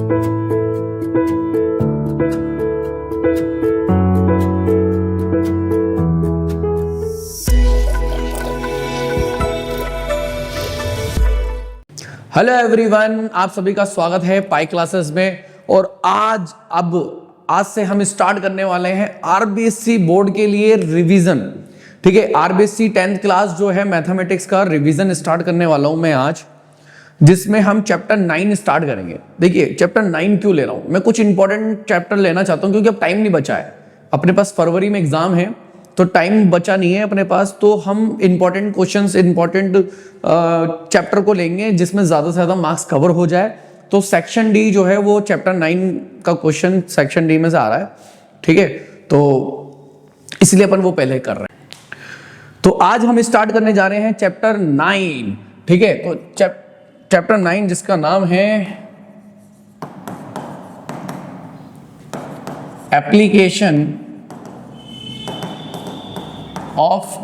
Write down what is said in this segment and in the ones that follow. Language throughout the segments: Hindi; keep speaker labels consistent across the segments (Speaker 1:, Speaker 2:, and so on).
Speaker 1: हेलो एवरीवन, आप सभी का स्वागत है पाई क्लासेस में। और आज से हम स्टार्ट करने वाले हैं आरबीएससी बोर्ड के लिए रिवीजन। ठीक है, आरबीएससी 10th क्लास जो है मैथमेटिक्स का रिवीजन स्टार्ट करने वाला हूं मैं आज, जिसमें हम चैप्टर 9 स्टार्ट करेंगे। देखिए चैप्टर 9 क्यों ले रहा हूं मैं, कुछ इंपॉर्टेंट चैप्टर लेना चाहता हूं क्योंकि अब टाइम नहीं बचा है अपने पास। फरवरी में एग्जाम है तो टाइम बचा नहीं है अपने पास, तो हम इंपॉर्टेंट क्वेश्चंस इंपॉर्टेंट चैप्टर को लेंगे जिसमें ज्यादा से ज्यादा मार्क्स कवर हो जाए। तो सेक्शन डी जो है वो चैप्टर 9 का क्वेश्चन सेक्शन डी में से आ रहा है। ठीक है, तो इसलिए अपन वो पहले कर रहे हैं। तो आज हम स्टार्ट करने जा रहे हैं चैप्टर 9। ठीक है, तो चैप्टर 9 जिसका नाम है application of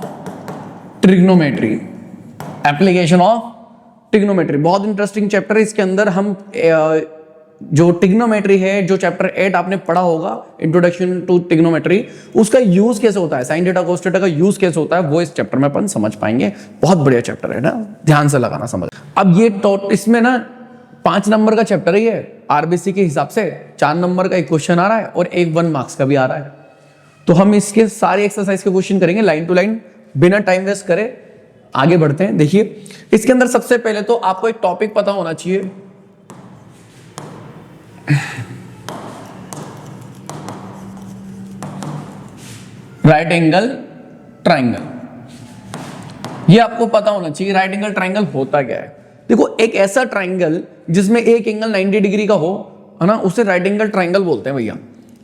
Speaker 1: trigonometry. Application of trigonometry बहुत इंटरेस्टिंग चैप्टर है। इसके अंदर हम जो ट्रिग्नोमेट्री है, जो चैप्टर 8 आपने पढ़ा होगा, इंट्रोडक्शन टू ट्रिग्नोमेट्री, उसका यूज कैसे होता है, साइन थीटा कोस थीटा का यूज कैसे होता है, वो इस चैप्टर में अपन समझ पाएंगे। बहुत बढ़िया चैप्टर है ना, ध्यान से लगाना समझ। अब ये इसमें ना 5 नंबर का चैप्टर ही है आरबीसी के हिसाब से। 4 नंबर का एक क्वेश्चन आ रहा है और एक 1 मार्क्स का भी आ रहा है। तो हम इसके सारे एक्सरसाइज के क्वेश्चन करेंगे लाइन टू लाइन, बिना टाइम वेस्ट करे आगे बढ़ते हैं। देखिए इसके अंदर सबसे पहले तो आपको एक टॉपिक पता होना चाहिए, राइट एंगल ट्राइंगल। ये आपको पता होना चाहिए राइट एंगल ट्राइंगल होता क्या है। देखो एक ऐसा ट्राइंगल जिसमें एक एंगल 90 डिग्री का हो, है ना, उसे राइट एंगल ट्राइंगल बोलते हैं भैया।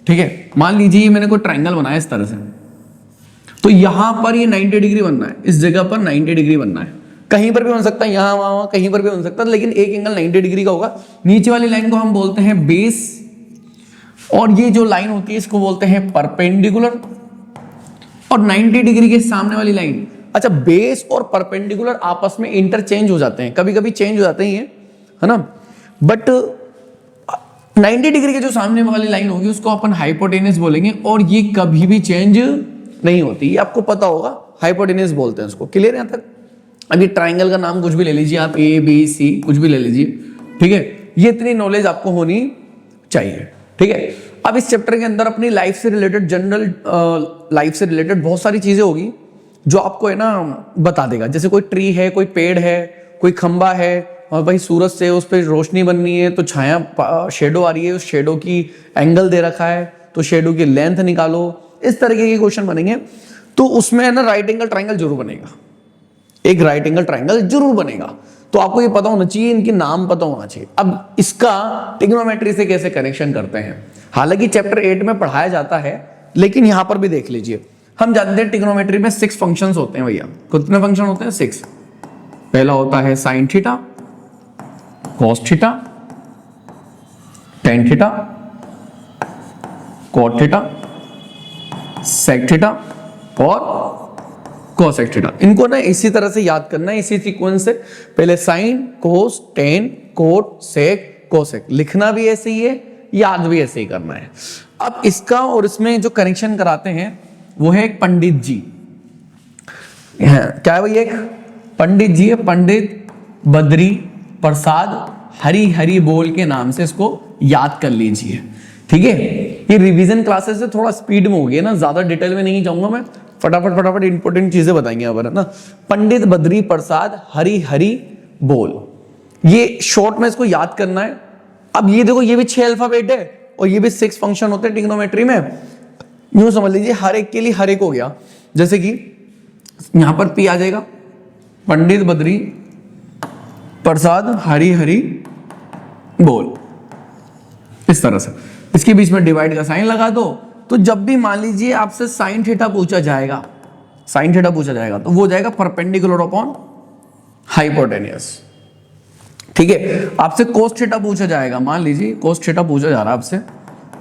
Speaker 1: ठीक है, मान लीजिए मैंने कोई ट्राइंगल बनाया इस तरह से, तो यहां पर ये 90 डिग्री बनना है, इस जगह पर 90 डिग्री बनना है। कहीं पर भी बन सकता है, यहां वहां कहीं पर भी बन सकता है, लेकिन एक एंगल 90 डिग्री का होगा। नीचे वाली लाइन को हम बोलते हैं बेस, और ये जो लाइन होती है इसको बोलते हैं परपेंडिकुलर। और 90 डिग्री के सामने वाली लाइन, अच्छा बेस और परपेंडिकुलर आपस में इंटरचेंज हो जाते हैं, कभी कभी चेंज हो जाते हैं ये, है ना, बट 90 डिग्री के जो सामने वाली लाइन होगी उसको अपन हाइपोटेनस बोलेंगे, और ये कभी भी चेंज नहीं होती, ये आपको पता होगा, हाइपोटेनस बोलते हैं उसको। क्लियर है यहाँ तक? अभी ट्राइंगल का नाम कुछ भी ले लीजिए आप, ए बी सी कुछ भी ले लीजिए। ठीक है, ये इतनी नॉलेज आपको होनी चाहिए। ठीक है, अब इस चैप्टर के अंदर अपनी लाइफ से रिलेटेड, जनरल लाइफ से रिलेटेड बहुत सारी चीजें होगी जो आपको है ना बता देगा। जैसे कोई ट्री है, कोई पेड़ है, कोई खंबा है, और भाई सूरज से उस पर रोशनी बननी है तो छाया शेडो आ रही है, उस शेडो की एंगल दे रखा है तो शेडो की लेंथ निकालो। इस तरीके के क्वेश्चन बनेंगे, तो उसमें है ना राइट एंगल ट्राइंगल जरूर बनेगा, एक राइट एंगल ट्राइंगल जरूर बनेगा। तो आपको ये पता होना चाहिए, इनके नाम पता होना चाहिए। अब इसका ट्रिग्नोमेट्री से कैसे कनेक्शन करते हैं, हालांकि चैप्टर 8 में पढ़ाया जाता है, लेकिन यहां पर भी देख लीजिए। हम जानते हैं ट्रिग्नोमेट्री में 6 फंक्शंस होते हैं भैया। कितने फंक्शन होते हैं? 6। पहला होता है sine theta, cos theta, tan theta, cot theta, sec theta और कोसेक थीटा। इनको ना इसी तरह से याद करना है, इसी सीक्वेंस से। पहले साइन, कोस, टेन, कोट, सेक, कोसेक। लिखना भी ऐसे ही है, याद भी ऐसे ही करना है। अब इसका और इसमें जो कनेक्शन कराते हैं वो है एक पंडित जी। क्या है भैया? एक पंडित जी है, पंडित बद्री प्रसाद हरि हरि बोल के नाम से इसको याद कर लीजिए। ठीक है, ये रिवीजन क्लासेस से थोड़ा स्पीड में हो गया ना, ज्यादा डिटेल में नहीं जाऊंगा मैं, फटाफट इंपॉर्टेंट चीजें बताएंगे यहाँ पर, है ना। पंडित बद्री प्रसाद हरि हरि बोल, ये शॉर्ट में इसको याद करना है। अब ये देखो, ये भी 6 अल्फाबेट है और ये भी 6 फंक्शन होते हैं ट्रिग्नोमेट्री में। यूं समझ लीजिए हर एक के लिए हर एक हो गया। जैसे कि यहां पर पी आ जाएगा, पंडित बद्री प्रसाद हरि हरि बोल, इस तरह से। इसके बीच में डिवाइड का साइन लगा दो, तो जब भी मान लीजिए आपसे साइन थीटा पूछा जाएगा, साइन थीटा पूछा जाएगा तो वो हो जाएगा परपेंडिकुलर अपॉन हाइपोटेनियस। ठीक है, आपसे कोस थीटा पूछा जाएगा, मान लीजिए कोस थीटा पूछा जा रहा है आपसे,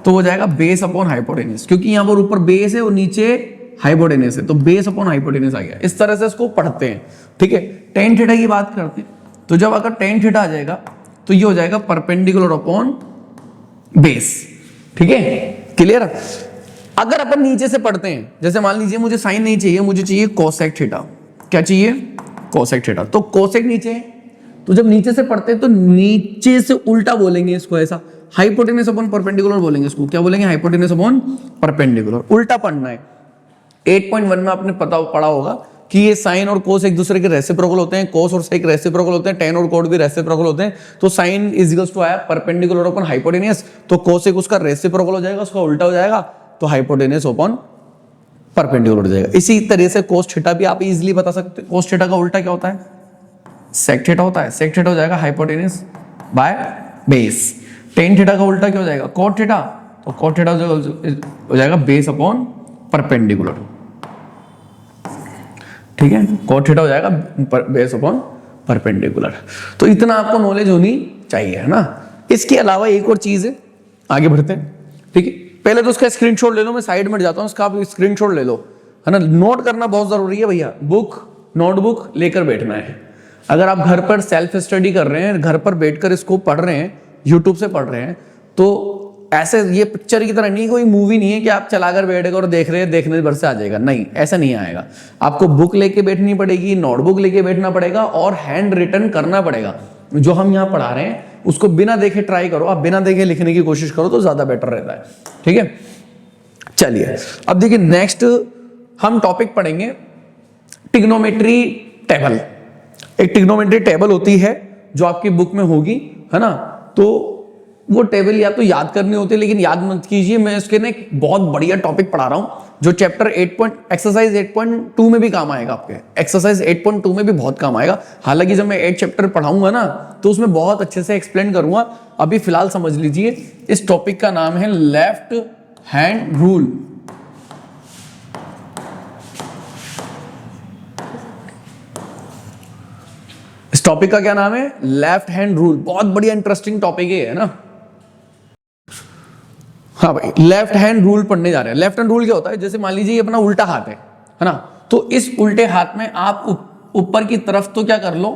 Speaker 1: तो हो जाएगा बेस अपॉन हाइपोटेनियस, क्योंकि यहां पर ऊपर बेस है और नीचे हाइपोटेनियस है, तो बेस अपॉन हाइपोटेनियस आ गया। इस तरह से इसको पढ़ते हैं। ठीक है, टेन थीटा की बात करते हैं, तो जब अगर टेन थीटा आ जाएगा तो ये हो जाएगा परपेंडिकुलर अपॉन बेस। ठीक है, क्लियर। अगर अपन नीचे से पढ़ते हैं, जैसे मान लीजिए मुझे साइन नहीं चाहिए, मुझे चाहिए कोसेक थीटा। क्या चाहिए? Cosec theta. तो कोसेक नीचे है, तो जब नीचे से पढ़ते हैं तो नीचे से उल्टा बोलेंगे इसको, ऐसा हाइपोटेनस अपॉन परपेंडिकुलर बोलेंगे इसको। क्या बोलेंगे? Hypotenuse upon perpendicular. उल्टा पढ़ना है। 8.1 में आपने पढ़ा होगा कि ये साइन और कोस एक दूसरे के रेसिप्रोकल होते हैं, कोस और सेक रेसिप्रोकल होते हैं, टेन और कोट भी रेसिप्रोकल होते हैं। तो साइन इज इक्वल्स टू आया परपेंडिकुलर अपॉन हाइपोटेनस, तो कोसेक उसका रेसिप्रोकल हो जाएगा, उसका उल्टा हो जाएगा, तो हाइपोटेनस अपॉन परपेंडिकुलर हो जाएगा। इसी तरह से कोस थीटा भी आप इजीली बता सकते हैं। कोस थीटा का उल्टा क्या होता है? सेक थीटा होता है। सेक थीटा हो जाएगा hypotenuse by base. Tan theta का उल्टा क्या हो जाएगा? Cot theta. तो कोट थीटा हो जाएगा बेस अपॉन परपेंडिकुलर। ठीक है, कोट थीटा हो जाएगा बेस अपॉन परपेंडिकुलर। तो इतना आपको नॉलेज होनी चाहिए, है ना। इसके अलावा एक और चीज है, आगे बढ़ते हैं। ठीक है, पहले तो उसका स्क्रीनशॉट ले लो, मैं साइड में जाता हूं, इसका आप स्क्रीनशॉट ले लो, है ना। नोट करना बहुत जरूरी है भैया। बुक नोटबुक लेकर बैठना है। अगर आप घर पर सेल्फ स्टडी कर रहे हैं, घर पर बैठकर इसको पढ़ रहे हैं, यूट्यूब से पढ़ रहे हैं, तो ऐसे ये पिक्चर की तरह नहीं, कोई मूवी नहीं है कि आप चलाकर बैठेगा और देख रहे हैं, देखने भर से आ जाएगा। नहीं, ऐसा नहीं आएगा। आपको बुक लेके बैठनी पड़ेगी, नोटबुक लेके बैठना पड़ेगा और हैंड रिटन करना पड़ेगा। जो हम यहाँ पढ़ा रहे हैं उसको बिना देखे ट्राई करो, आप बिना देखे लिखने की कोशिश करो तो ज्यादा बेटर रहता है। ठीक है, चलिए अब देखिए नेक्स्ट हम टॉपिक पढ़ेंगे ट्रिग्नोमेट्री टेबल। एक ट्रिग्नोमेट्री टेबल होती है जो आपकी बुक में होगी, है ना। तो वो टेबल या तो याद करनी होती है, लेकिन याद मत कीजिए, मैं इसके ना एक बहुत बढ़िया टॉपिक पढ़ा रहा हूं जो चैप्टर 8 एक्सरसाइज 8.2 में भी काम आएगा। आपके एक्सरसाइज 8.2 में भी बहुत काम आएगा। हालांकि जब मैं 8 चैप्टर पढ़ाऊंगा ना तो उसमें बहुत अच्छे से एक्सप्लेन करूंगा। अभी फिलहाल समझ लीजिए इस टॉपिक का नाम है लेफ्ट हैंड रूल। इस टॉपिक का क्या नाम है? Left hand rule. बहुत बढ़िया इंटरेस्टिंग टॉपिक है ना। हाँ भाई, लेफ्ट हैंड रूल पढ़ने जा रहे हैं। लेफ्ट हैंड रूल क्या होता है? जैसे मान लीजिए ये अपना उल्टा हाथ है ना। तो इस उल्टे हाथ में आप ऊपर की तरफ तो क्या कर लो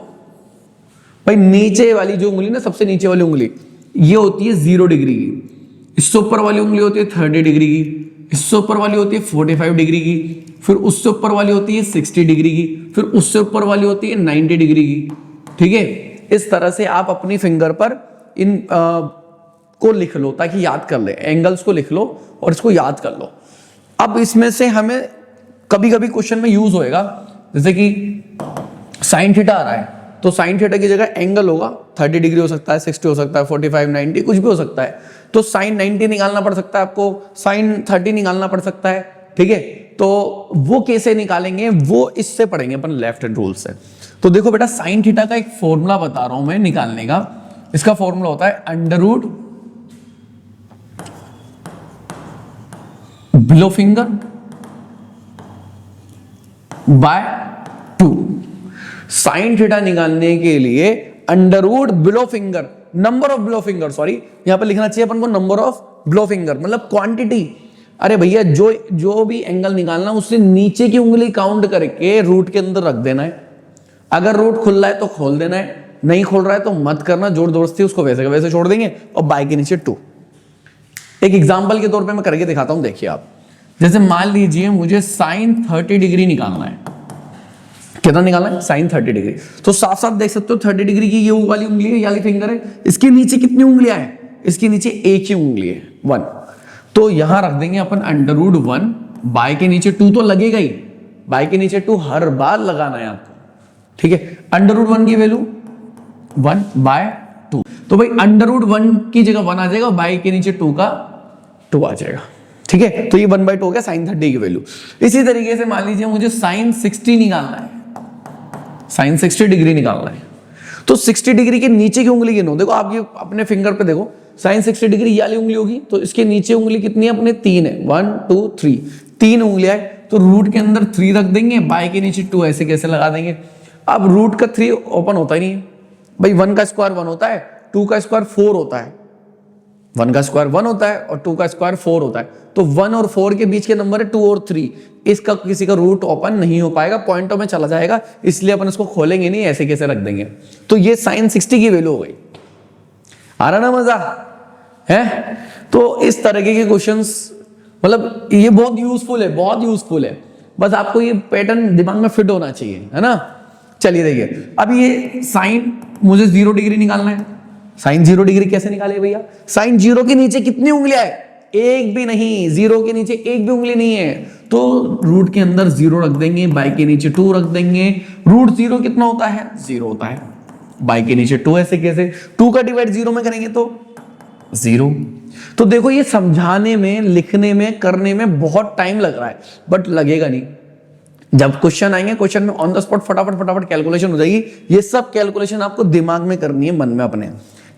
Speaker 1: भाई, नीचे वाली जो उंगली ना, सबसे नीचे वाली उंगली, ये होती है 0 डिग्री की। इससे ऊपर वाली उंगली होती है 30 डिग्री की। इससे ऊपर वाली होती है 45 डिग्री की। फिर उससे ऊपर वाली होती है 60 डिग्री की। फिर उससे ऊपर वाली होती है 90 डिग्री की। ठीक है, इस तरह से आप अपनी फिंगर पर इन को लिख लो ताकि याद कर ले। एंगल्स को लिख लो और इसको याद कर लो। अब इसमें से हमें कभी कभी क्वेश्चन में यूज होएगा, जैसे कि साइन थीटा आ रहा है, तो साइन थीटा की जगह एंगल होगा 30 डिग्री हो सकता है, 60 हो सकता है, 45, 90 कुछ भी हो सकता है। तो साइन 90 निकालना पड़ सकता है आपको, साइन 30 निकालना पड़ सकता है। ठीक है, तो वो कैसे निकालेंगे वो इससे पढ़ेंगे अपन लेफ्ट हैंड रूल से। तो देखो बेटा, साइन थीटा का एक फॉर्मूला बता रहा हूं मैं निकालने का। इसका फॉर्मूला होता है under root below finger by 2। Sine theta निकालने के लिए under root below finger, number of below finger, sorry यहां पर लिखना चाहिए अपन को नंबर ऑफ बिलो फिंगर, मतलब क्वांटिटी। अरे भैया, जो भी एंगल निकालना उससे नीचे की उंगली काउंट करके रूट के अंदर रख देना है। अगर रूट खुल रहा है तो खोल देना है, नहीं खोल रहा है तो मत करना, जोर जबरदस्ती उसको वैसे का वैसे छोड़ देंगे। और बाय के नीचे 2। एक एग्जांपल के तौर पे मैं करके दिखाता हूं, देखिए आप। जैसे मान लीजिए मुझे साइन 30 डिग्री निकालना है। कितना निकालना है? Sine 30 degree. तो साफ साफ देख सकते हो 30 डिग्री की ये वाली उंगली है, ये वाली फिंगर है। इसके नीचे कितनी उंगलियां हैं? इसके नीचे एक ही उंगली है, 1। तो यहां रख देंगे अपन अंडर रूट 1, बाय के नीचे 2 तो लगेगा ही। बाय के नीचे 2 हर बार लगाना है आपको। ठीक है, अंडर रूट 1 की वैल्यू 1 बाय 2। तो भाई अंडर रूट 1 की जगह 1 आ जाएगा, बाय के नीचे 2 का 2 आ जाएगा। ठीक है, तो ये 1/2 हो गया साइन 30 की वैल्यू। इसी तरीके से मान लीजिए मुझे साइन 60 निकालना है, साइन 60 डिग्री निकालना है। तो 60 डिग्री के नीचे की उंगली गिनो। देखो आप ये अपने फिंगर पे देखो, साइन 60 डिग्री ये वाली उंगली होगी, तो इसके नीचे उंगली कितनी है अपने? 3 है। 1 2 3, 3 उंगलियां है। तो रूट के अंदर 3 रख देंगे, बाय के नीचे 2 ऐसे कैसे लगा देंगे। अब रूट का 3 ओपन होता ही नहीं है भाई। 1 का स्क्वायर 1 होता है, 2 का स्क्वायर 4 होता है। 1 का स्क्वायर 1 होता है और 2 का स्क्वायर 4 होता है। तो 1 और 4 के बीच के नंबर है 2 और 3। इसका किसी का रूट ओपन नहीं हो पाएगा, पॉइंटों में चला जाएगा, इसलिए अपन इसको खोलेंगे नहीं, ऐसे कैसे रख देंगे। तो ये साइन 60 की वैल्यू हो गई। आ रहा ना मजा? है। तो इस तरीके के क्वेश्चंस मतलब ये बहुत यूजफुल है, बहुत यूजफुल है। बस आपको ये पैटर्न दिमाग में फिट होना चाहिए, है ना। चलिए देखिए, अब ये साइन मुझे 0 डिग्री निकालना है। साइन 0 डिग्री कैसे निकाले भैया? साइन 0 के नीचे कितनी उंगलियां है? एक भी नहीं। 0 के नीचे एक भी उंगली नहीं है, तो रूट के अंदर 0 रख देंगे, बाई के नीचे 2 रख देंगे। रूट 0 कितना होता है? 0 होता है। बाई के नीचे 2, ऐसे कैसे? 2 का डिवाइड 0 में करेंगे तो 0। तो देखो ये समझाने में, लिखने में, करने में बहुत टाइम लग रहा है, बट लगेगा नहीं। जब क्वेश्चन आएंगे, क्वेश्चन में ऑन द स्पॉट फटाफट फटाफट कैलकुलेशन हो जाएगी। ये सब कैलकुलेशन आपको दिमाग में करनी है, मन में अपने,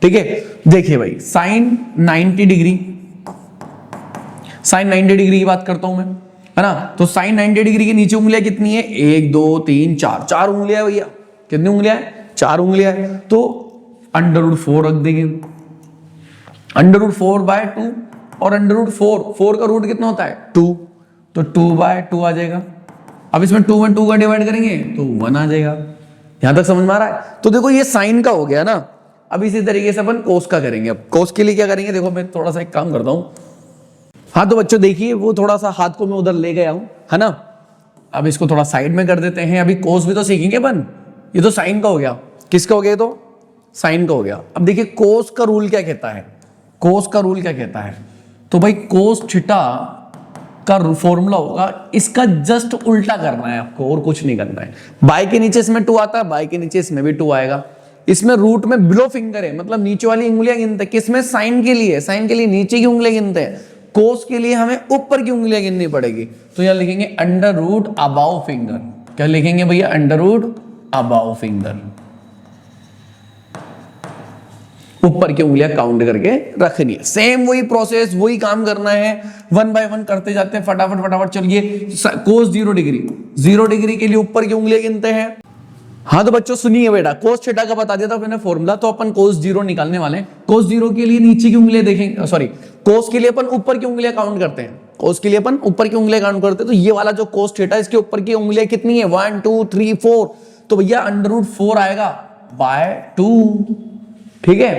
Speaker 1: ठीक है। देखिए भाई, साइन 90 डिग्री, साइन 90 डिग्री की बात करता हूं मैं, है ना। तो साइन 90 डिग्री के नीचे उंगलियां कितनी है? 1 2 3 4, 4 उंगलियां भैया। कितनी उंगलियां है? 4 उंगलियां है। तो अंडर रूट 4 रख देंगे, अंडर रूट 4/2, और अंडर रूट 4 का रूट कितना होता है? 2, तो 2/2 आ जाएगा। अब इसमें 2 में 2 का डिवाइड करेंगे तो 1 आ जाएगा। यहां तक समझ में आ रहा है? तो देखो ये साइन का हो गया ना। अब इसी तरीके से अपन कोस का करेंगे। अब कोस के लिए क्या करेंगे? देखो मैं थोड़ा सा एक काम करता हूं। हाँ तो बच्चों देखिए, वो थोड़ा सा हाथ को मैं उधर ले गया हूं, है ना। अब इसको थोड़ा साइड में कर देते हैं। अभी कोस भी तो सीखेंगे अपन। ये तो साइन का हो गया। किसका हो गया? तो साइन का हो गया। अब देखिए कोस का रूल क्या कहता है? कोस का रूल क्या कहता है? तो भाई कोस थीटा का फॉर्मूला होगा, इसका जस्ट उल्टा करना है आपको, और कुछ नहीं करना है। बाई के नीचे इसमें 2 आता है, बाई के नीचे इसमें भी 2 आएगा। इसमें रूट में बिलो फिंगर है, मतलब नीचे वाली उंगलियां गिनते हैं। किसमें? साइन के लिए। साइन के लिए नीचे की उंगलियां गिनते हैं, कोस के लिए हमें ऊपर की उंगलियां गिननी पड़ेगी। तो यहां लिखेंगे अंडर रूट अबाउ फिंगर। क्या लिखेंगे भैया? Under root above finger. ऊपर की उंगलियां काउंट करके रखनी है। सेम वही प्रोसेस, वही काम करना है। 1 बाय 1 करते जाते हैं फटाफट फटाफट। चलिए कोस 0 डिग्री, 0 डिग्री के लिए ऊपर की उंगलियां गिनते हैं। हाँ तो बच्चों सुनिए बेटा, कोस थीटा का बता दिया था मैंने फॉर्मूला, तो अपन कोस 0 निकालने वाले हैं। कोस 0 के लिए नीचे की उंगलियां देखेंगे, सॉरी कोस के लिए अपन ऊपर की उंगलियां काउंट करते हैं। कोस के लिए अपन ऊपर की उंगलियां काउंट करते हैं। तो ये वाला जो कोस थीटा, इसके ऊपर की उंगलियां कितनी है? 1 2 3 4। तो भैया अंडर रूट 4 आएगा बाय 2, ठीक है।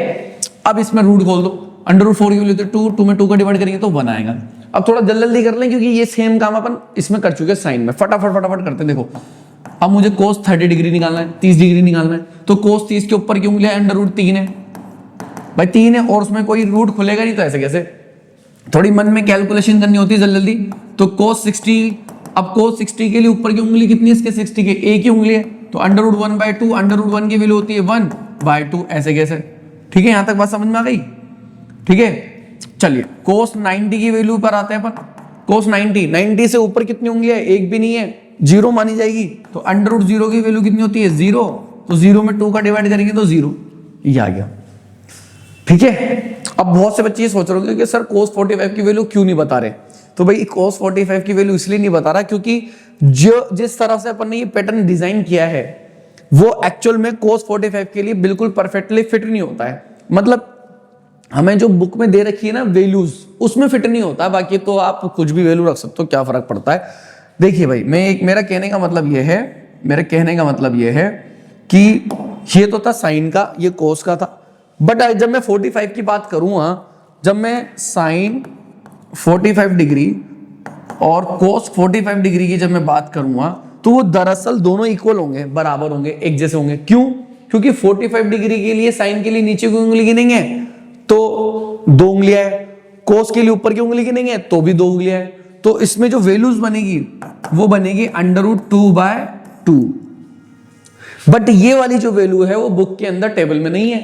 Speaker 1: अब इसमें रूट खोल दो। अंडर रूट 4 की वैल्यू 2 में 2 का डिवाइड करेंगे तो 1 आएगा। अब थोड़ा जल्दी कर लें, क्योंकि ये सेम काम अपन इसमें कर चुके हैं साइन में। फटाफट फटाफट करते हैं। देखो अब मुझे कोस 30 डिग्री निकालना है, 30 डिग्री निकालना है। तो कोस 30 के ऊपर की उंगलियां अंडर रूट 3 है भाई, 3 है, और उसमें कोई रूट खुलेगा नहीं, तो ऐसे कैसे? थोड़ी मन में कैलकुलेशन करनी होती है जल्दी जल्दी। तो कोस 60, अब कोस 60 के लिए ऊपर की उंगली कितनी है? इसके 60 के एक ही उंगली है, तो अंडर रूट 1/2। अंडर रूट 1 की वैल्यू होती है 1/2, ऐसे कैसे? ठीक है, यहां तक बात समझ में आ गई? ठीक है, चलिए कोस 90 की वैल्यू पर आते हैं अपन। कोस 90 से ऊपर कितनी उंगलियां है? एक भी नहीं है, 0 मानी जाएगी। तो अंडर रूट 0 की वैल्यू कितनी होती है? 0। तो 0 में 2 का डिवाइड करेंगे तो 0, ये आ गया। ठीक है, अब बहुत से बच्चे ये सोच रहे होंगे कि सर कोस 45 की वैल्यू क्यों नहीं बता रहे? तो भाई कोस 45 की वैल्यू इसलिए नहीं बता रहा क्योंकि जो जिस तरह से अपन ने ये पैटर्न डिजाइन किया है वो एक्चुअल में कोस 45 के लिए बिल्कुल परफेक्टली फिट नहीं होता है। मतलब हमें जो बुक में दे रखी है ना वैल्यूज, उसमें फिट नहीं होता। बाकी तो आप कुछ भी वैल्यू रख सकते हो, क्या फर्क पड़ता है। देखिए भाई, मेरा कहने का मतलब ये है कि ये तो था साइन का, ये कोस का था। बट जब मैं 45 की बात करूंगा, जब मैं साइन 45 डिग्री और कोस 45 डिग्री की जब मैं बात करूंगा, तो वो दरअसल दोनों इक्वल होंगे, बराबर होंगे, एक जैसे होंगे। क्यों? क्योंकि 45 डिग्री के लिए साइन के लिए नीचे की उंगली गिनेंगे तो 2 उंगलियां है, कोस के लिए ऊपर की उंगली गिनेंगे तो भी 2 उंगलियां है। तो इसमें जो वैल्यूज बनेगी वो बनेगी अंडर रूट 2/2। बट ये वाली जो वैल्यू है वो बुक के अंदर टेबल में नहीं है।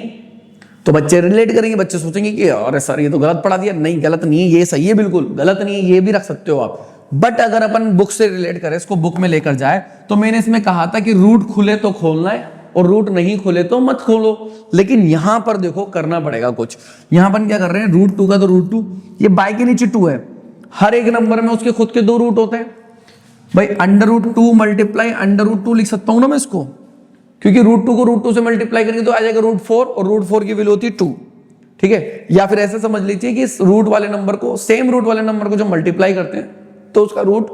Speaker 1: तो बच्चे रिलेट करेंगे, बच्चे सोचेंगे कि अरे सर ये तो गलत पढ़ा दिया। नहीं, गलत नहीं है, ये सही है, बिल्कुल गलत नहीं है, ये भी रख सकते हो आप। बट अगर अपन बुक से रिलेट करें, इसको बुक में लेकर जाए, तो मैंने इसमें कहा था कि रूट खुले तो खोलना है और रूट नहीं खुले तो मत खोलो। लेकिन यहां पर देखो करना पड़ेगा कुछ। यहां पर क्या कर रहे हैं, रूट 2 का तो रूट 2, ये बाई के नीचे 2 है, हर एक नंबर में उसके खुद के 2 रूट होते हैं भाई। Under root 2 multiply under root 2 लिख सकता हूं ना मैं इसको, क्योंकि रूट 2 को रूट 2 से मल्टीप्लाई करेंगे तो आ जाएगा रूट 4, और रूट 4 की वैल्यू होती है 2। ठीक है, या फिर ऐसे समझ लीजिए कि इस रूट वाले नंबर को, सेम रूट वाले नंबर को जब मल्टीप्लाई करते हैं तो उसका रूट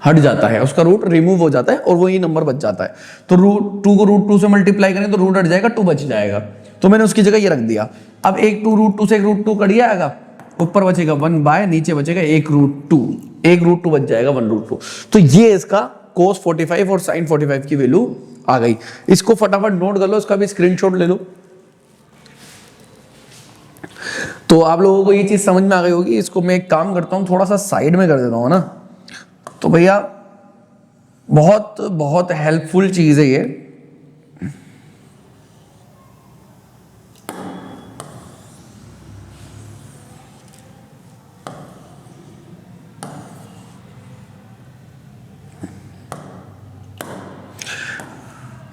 Speaker 1: हट जाता है, उसका रूट रिमूव हो जाता है और वही नंबर बच जाता है। तो रूट 2 को रूट 2 से मल्टीप्लाई करें तो रूट हट जाएगा, 2 बच जाएगा। तो मैंने उसकी जगह ये रख दिया। अब एक टू रूट टू से एक रूट टू कट जाएगा, ऊपर बचेगा 1 बाय, नीचे बचेगा एक रूट टू बच जाएगा 1 रूट 2। तो ये इसका cos 45 और sin 45 की वैल्यू आ गई। इसको फटाफट नोट कर लो, इसका भी स्क्रीनशॉट ले लो। तो आप लोगों को ये चीज समझ में आ गई होगी। इसको मैं एक काम करता हूं, थोड़ा सा साइड में कर देता हूं ना, तो भैया बहुत बहुत हेल्पफुल चीज है ये।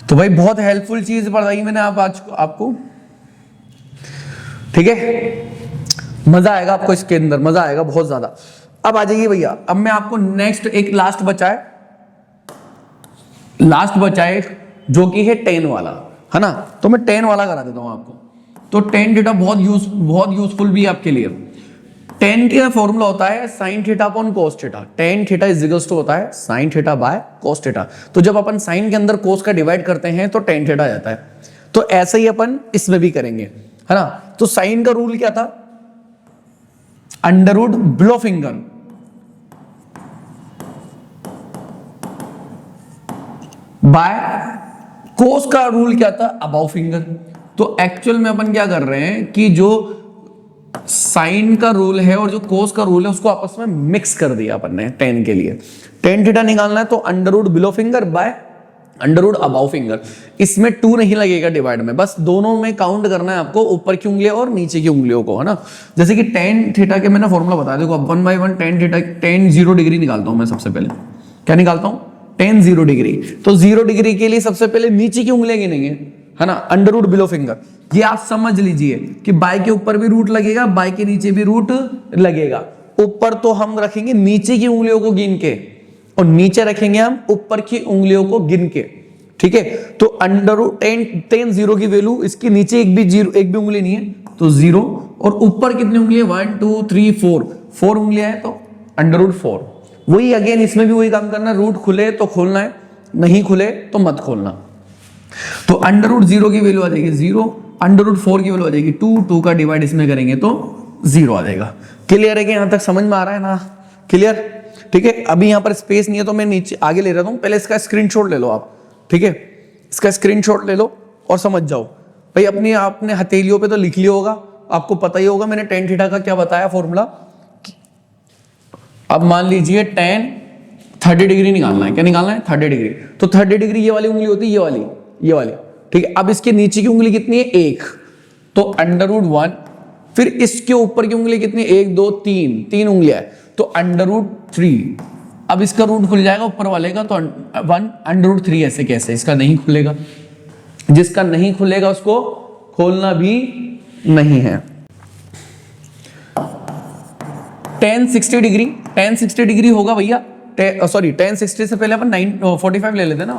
Speaker 1: तो भाई बहुत हेल्पफुल चीज बताई मैंने आपको, ठीक है। मजा आएगा आपको इसके अंदर, मजा आएगा बहुत ज्यादा। अब आ जाइए भैया, अब मैं आपको नेक्स्ट एक लास्ट बचा है जो कि है tan वाला, है ना। तो मैं tan वाला करा देता हूं आपको। तो tan थीटा बहुत यूजफुल भी है आपके लिए। tan का फॉर्मूला होता है sin theta upon cos theta. tan theta is equals to होता है sin theta by cos theta. तो जब अपन sin के अंदर cos का डिवाइड करते हैं तो tan थीटा आ जाता है। तो ऐसे ही अपन इसमें भी करेंगे, है ना। तो sin का रूल क्या था, under root below finger by, cos का रूल क्या था, अबाउ फिंगर। तो एक्चुअल में अपन क्या कर रहे हैं कि जो साइन का रूल है और जो कोस का रूल है उसको आपस में मिक्स कर दिया अपन ने tan के लिए। tan थीटा निकालना है तो under root below finger by under root above finger. इसमें 2 नहीं लगेगा डिवाइड में, बस दोनों में काउंट करना है आपको, ऊपर की उंगलियां और नीचे की उंगलियों को, है ना। जैसे कि tan थीटा के मैंने फॉर्मूला बताया, देखो 1/1 tan थीटा, tan 0 डिग्री निकालता हूं मैं सबसे पहले। क्या निकालता हूं, tan 0 डिग्री। तो 0 डिग्री के लिए सबसे पहले नीचे की उंगलियां गिनेंगे, है ना, अंडर रूट बिलो फिंगर। ये आप समझ लीजिए कि बाय के ऊपर भी रूट लगेगा, बाय के नीचे भी रूट लगेगा। ऊपर तो हम रखेंगे नीचे की उंगलियों को गिन के, और नीचे रखेंगे हम ऊपर की उंगलियों को गिन के, ठीक है। तो अंडर रूट tan 0 की वैल्यू, इसके नीचे एक भी उंगली नहीं है तो 0, और ऊपर कितनी उंगली है, 1 2 3 4 उंगलियां है तो अंडर रूट 4। वही अगेन इसमें भी वही काम करना, रूट खुले तो खोलना है, नहीं खुले तो मत खोलना। तो अंडर रूट 0 की वैल्यू आ जाएगी 0, अंडर रूट 4 की वैल्यू आ जाएगी 2 का डिवाइड इसमें करेंगे तो 0 आ जाएगा। क्लियर है कि यहां तक समझ में आ रहा है ना, क्लियर, ठीक है। अभी यहां पर स्पेस नहीं है तो मैं नीचे आगे ले रहा हूं, पहले इसका स्क्रीनशॉट ले लो आप, ठीक है। इसका स्क्रीनशॉट ले लो और समझ जाओ भाई। आपने हथेलियों पे तो लिख लिया होगा, आपको पता ही होगा मैंने tan थीटा का क्या बताया फॉर्मूला। अब मान लीजिए tan 30 डिग्री निकालना है, क्या निकालना है, 30 डिग्री। तो 30 डिग्री ये वाली उंगली होती है, ये वाली, ठीक है। अब इसके नीचे की उंगली कितनी है, 1, तो अंडर रूट 1। फिर इसके ऊपर की उंगली कितनी, 1 2 3 उंगलियां है तो अंडर रूट 3। अब इसका रूट खुल जाएगा ऊपर वाले का, तो 1 अंडर रूट 3 ऐसे कैसे, इसका नहीं खुलेगा। जिसका नहीं खुलेगा उसको खोलना भी नहीं है। tan 60 डिग्री होगा भैया, सॉरी tan 60 से पहले अपन 45 ले लेते ना,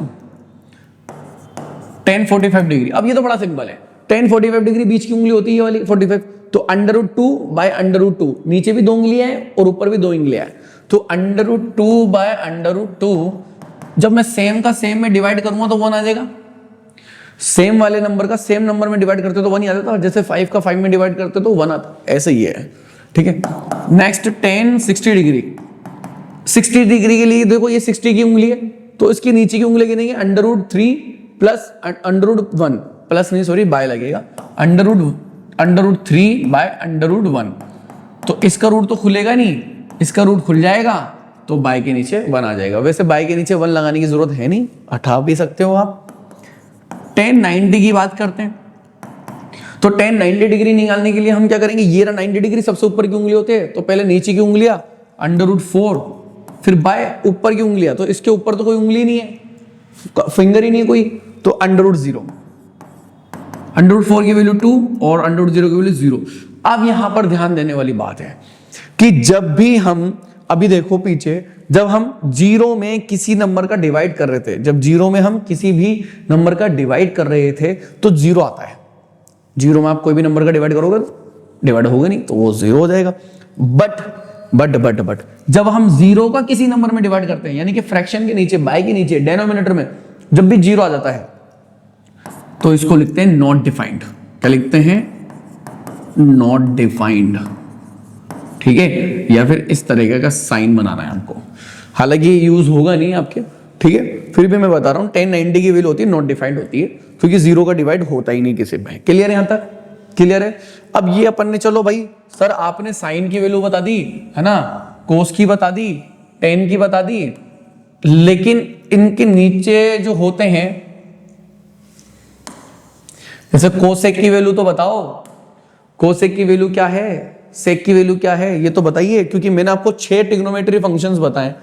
Speaker 1: tan 45 डिग्री। अब ये तो बड़ा सिंपल है, tan 45 डिग्री बीच की उंगली होती है ये वाली 45, तो under root 2 by under root 2, नीचे भी 2 उंगलियां हैं और ऊपर भी 2 उंगलियां हैं, तो under root 2 by under root 2। जब मैं सेम का सेम में डिवाइड करूंगा तो 1 आ जाएगा। सेम वाले नंबर का सेम नंबर में डिवाइड करते तो 1 ही आ जाता, जैसे 5 का 5 में डिवाइड करते तो 1 आता, ऐसे ही है, ठीक है। Next tan 60 degree. 60 डिग्री के लिए देखो ये 60 की उंगली है, तो इसके नीचे की उंगली गिनेंगे under root 3 plus under root 1, plus नहीं सॉरी बाय लगेगा, under root 3 by under root 1। तो इसका रूट तो खुलेगा नहीं, इसका रूट खुल जाएगा तो बाय के नीचे 1 आ जाएगा। वैसे बाय के नीचे 1 लगाने की जरूरत है नहीं, हटा भी सकते हो आप। tan 90 की बात करते हैं, तो tan 90 डिग्री निकालने के लिए हम क्या करेंगे, ये रहा 90 डिग्री, सबसे ऊपर की उंगली होते हैं, तो पहले नीचे की उंगलियां अंडर रूट 4, फिर बाय ऊपर की उंगलियां, तो इसके ऊपर तो कोई उंगली नहीं है, फिंगर ही नहीं है कोई, तो अंडर रूट 0, अंडर रूट 4 की वैल्यू 2 और अंडर रूट 0 की वैल्यू 0। अब यहां पर ध्यान देने वाली बात है कि जब भी हम, अभी देखो पीछे, जब हम 0 में किसी नंबर का डिवाइड कर रहे थे, जब 0 में हम किसी भी नंबर का डिवाइड कर रहे थे तो 0 आता है। 0 में आप कोई भी नंबर का डिवाइड करोगे तो डिवाइड होगा नहीं, तो वो 0 हो जाएगा। बट जब हम 0 का किसी नंबर में डिवाइड करते हैं, यानी कि फ्रैक्शन के नीचे, बाय के नीचे, डिनोमिनेटर में जब भी 0 आ जाता है तो इसको लिखते हैं नॉट डिफाइंड। क्या लिखते हैं, नॉट डिफाइंड, ठीक है, या फिर इस तरीके का साइन बनाना है हमको। हालांकि ये यूज होगा नहीं आपके, ठीक है, फिर भी मैं बता रहा हूँ 10 90 की वैल्यू होती है, नॉट डिफाइंड होती है, क्योंकि जीरो का डिवाइड होता ही नहीं किसी में। क्लियर है, यहां तक क्लियर है। अब ये अपन ने, चलो भाई सर आपने साइन की वैल्यू बता दी है ना, कोस की बता दी, टेन की बता दी, लेकिन इनके नीचे जो होते हैं, जैसे कोसेक की वैल्यू तो बताओ, कोसेक की वैल्यू क्या है, सेक की वैल्यू क्या है, ये तो बताइए, क्योंकि मैंने आपको 6 ट्रिग्नोमेट्री फंक्शंस बताए